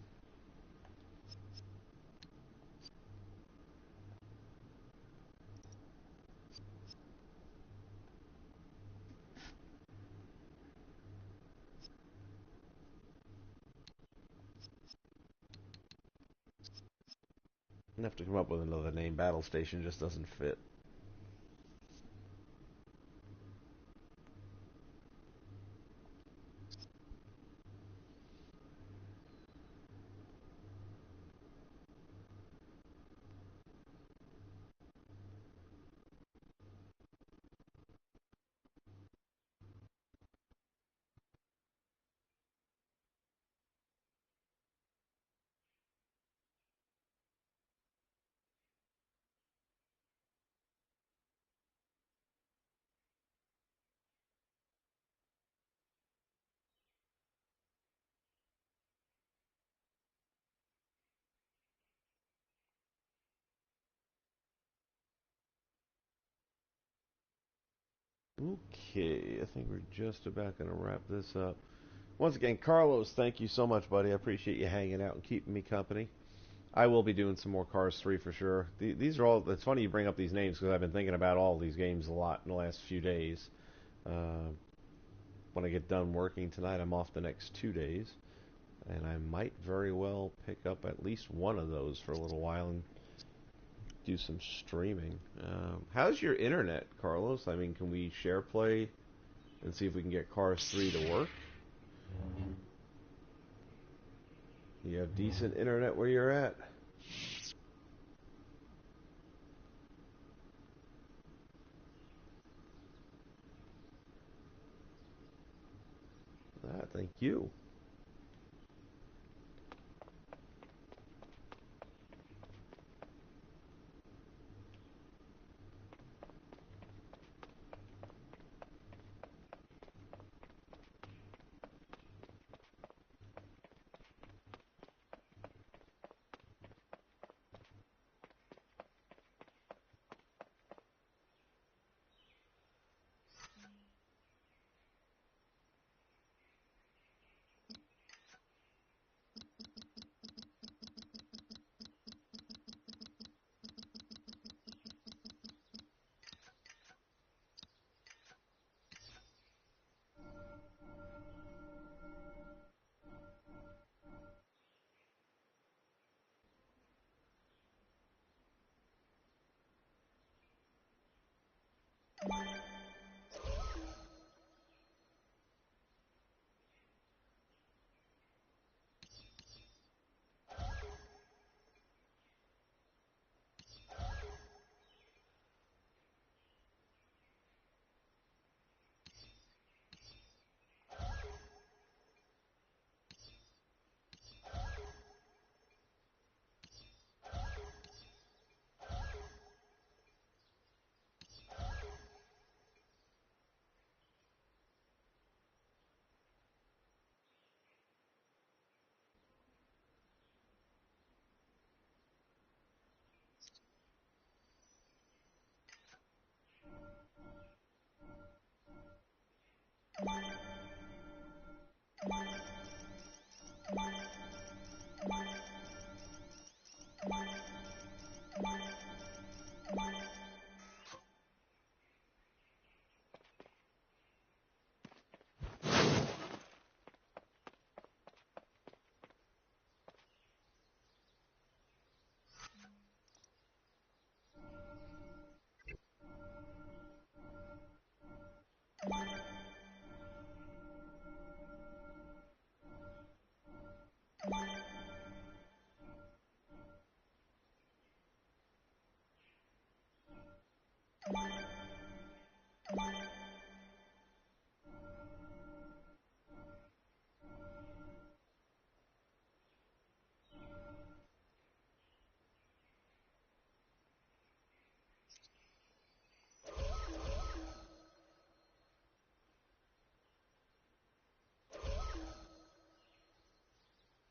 I have to come up with another name. Battle Station just doesn't fit. Okay, I think we're just about going to wrap this up. Once again, Carlos, thank you so much, buddy. I appreciate you hanging out and keeping me company. I will be doing some more Cars 3 for sure. These are all, it's funny you bring up these names because I've been thinking about all these games a lot in the last few days. When I get done working tonight, I'm off the next 2 days. And I might very well pick up at least one of those for a little while and do some streaming. How's your internet, Carlos? I mean, can we share play and see if we can get Cars 3 to work? You have decent internet where you're at? Ah, thank you.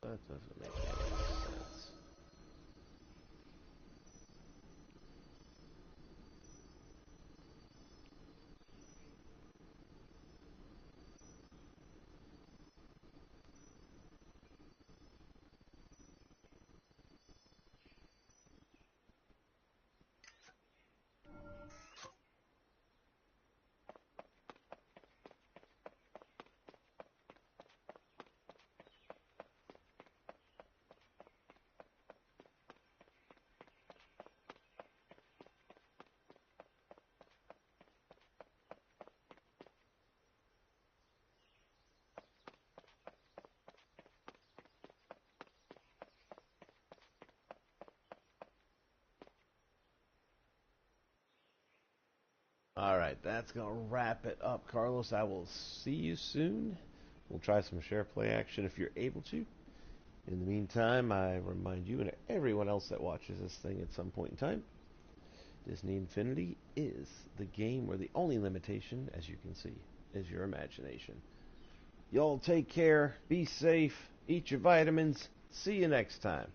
That doesn't make any sense. Alright, that's going to wrap it up, Carlos. I will see you soon. We'll try some share play action if you're able to. In the meantime, I remind you and everyone else that watches this thing at some point in time, Disney Infinity is the game where the only limitation, as you can see, is your imagination. Y'all take care, be safe, eat your vitamins. See you next time.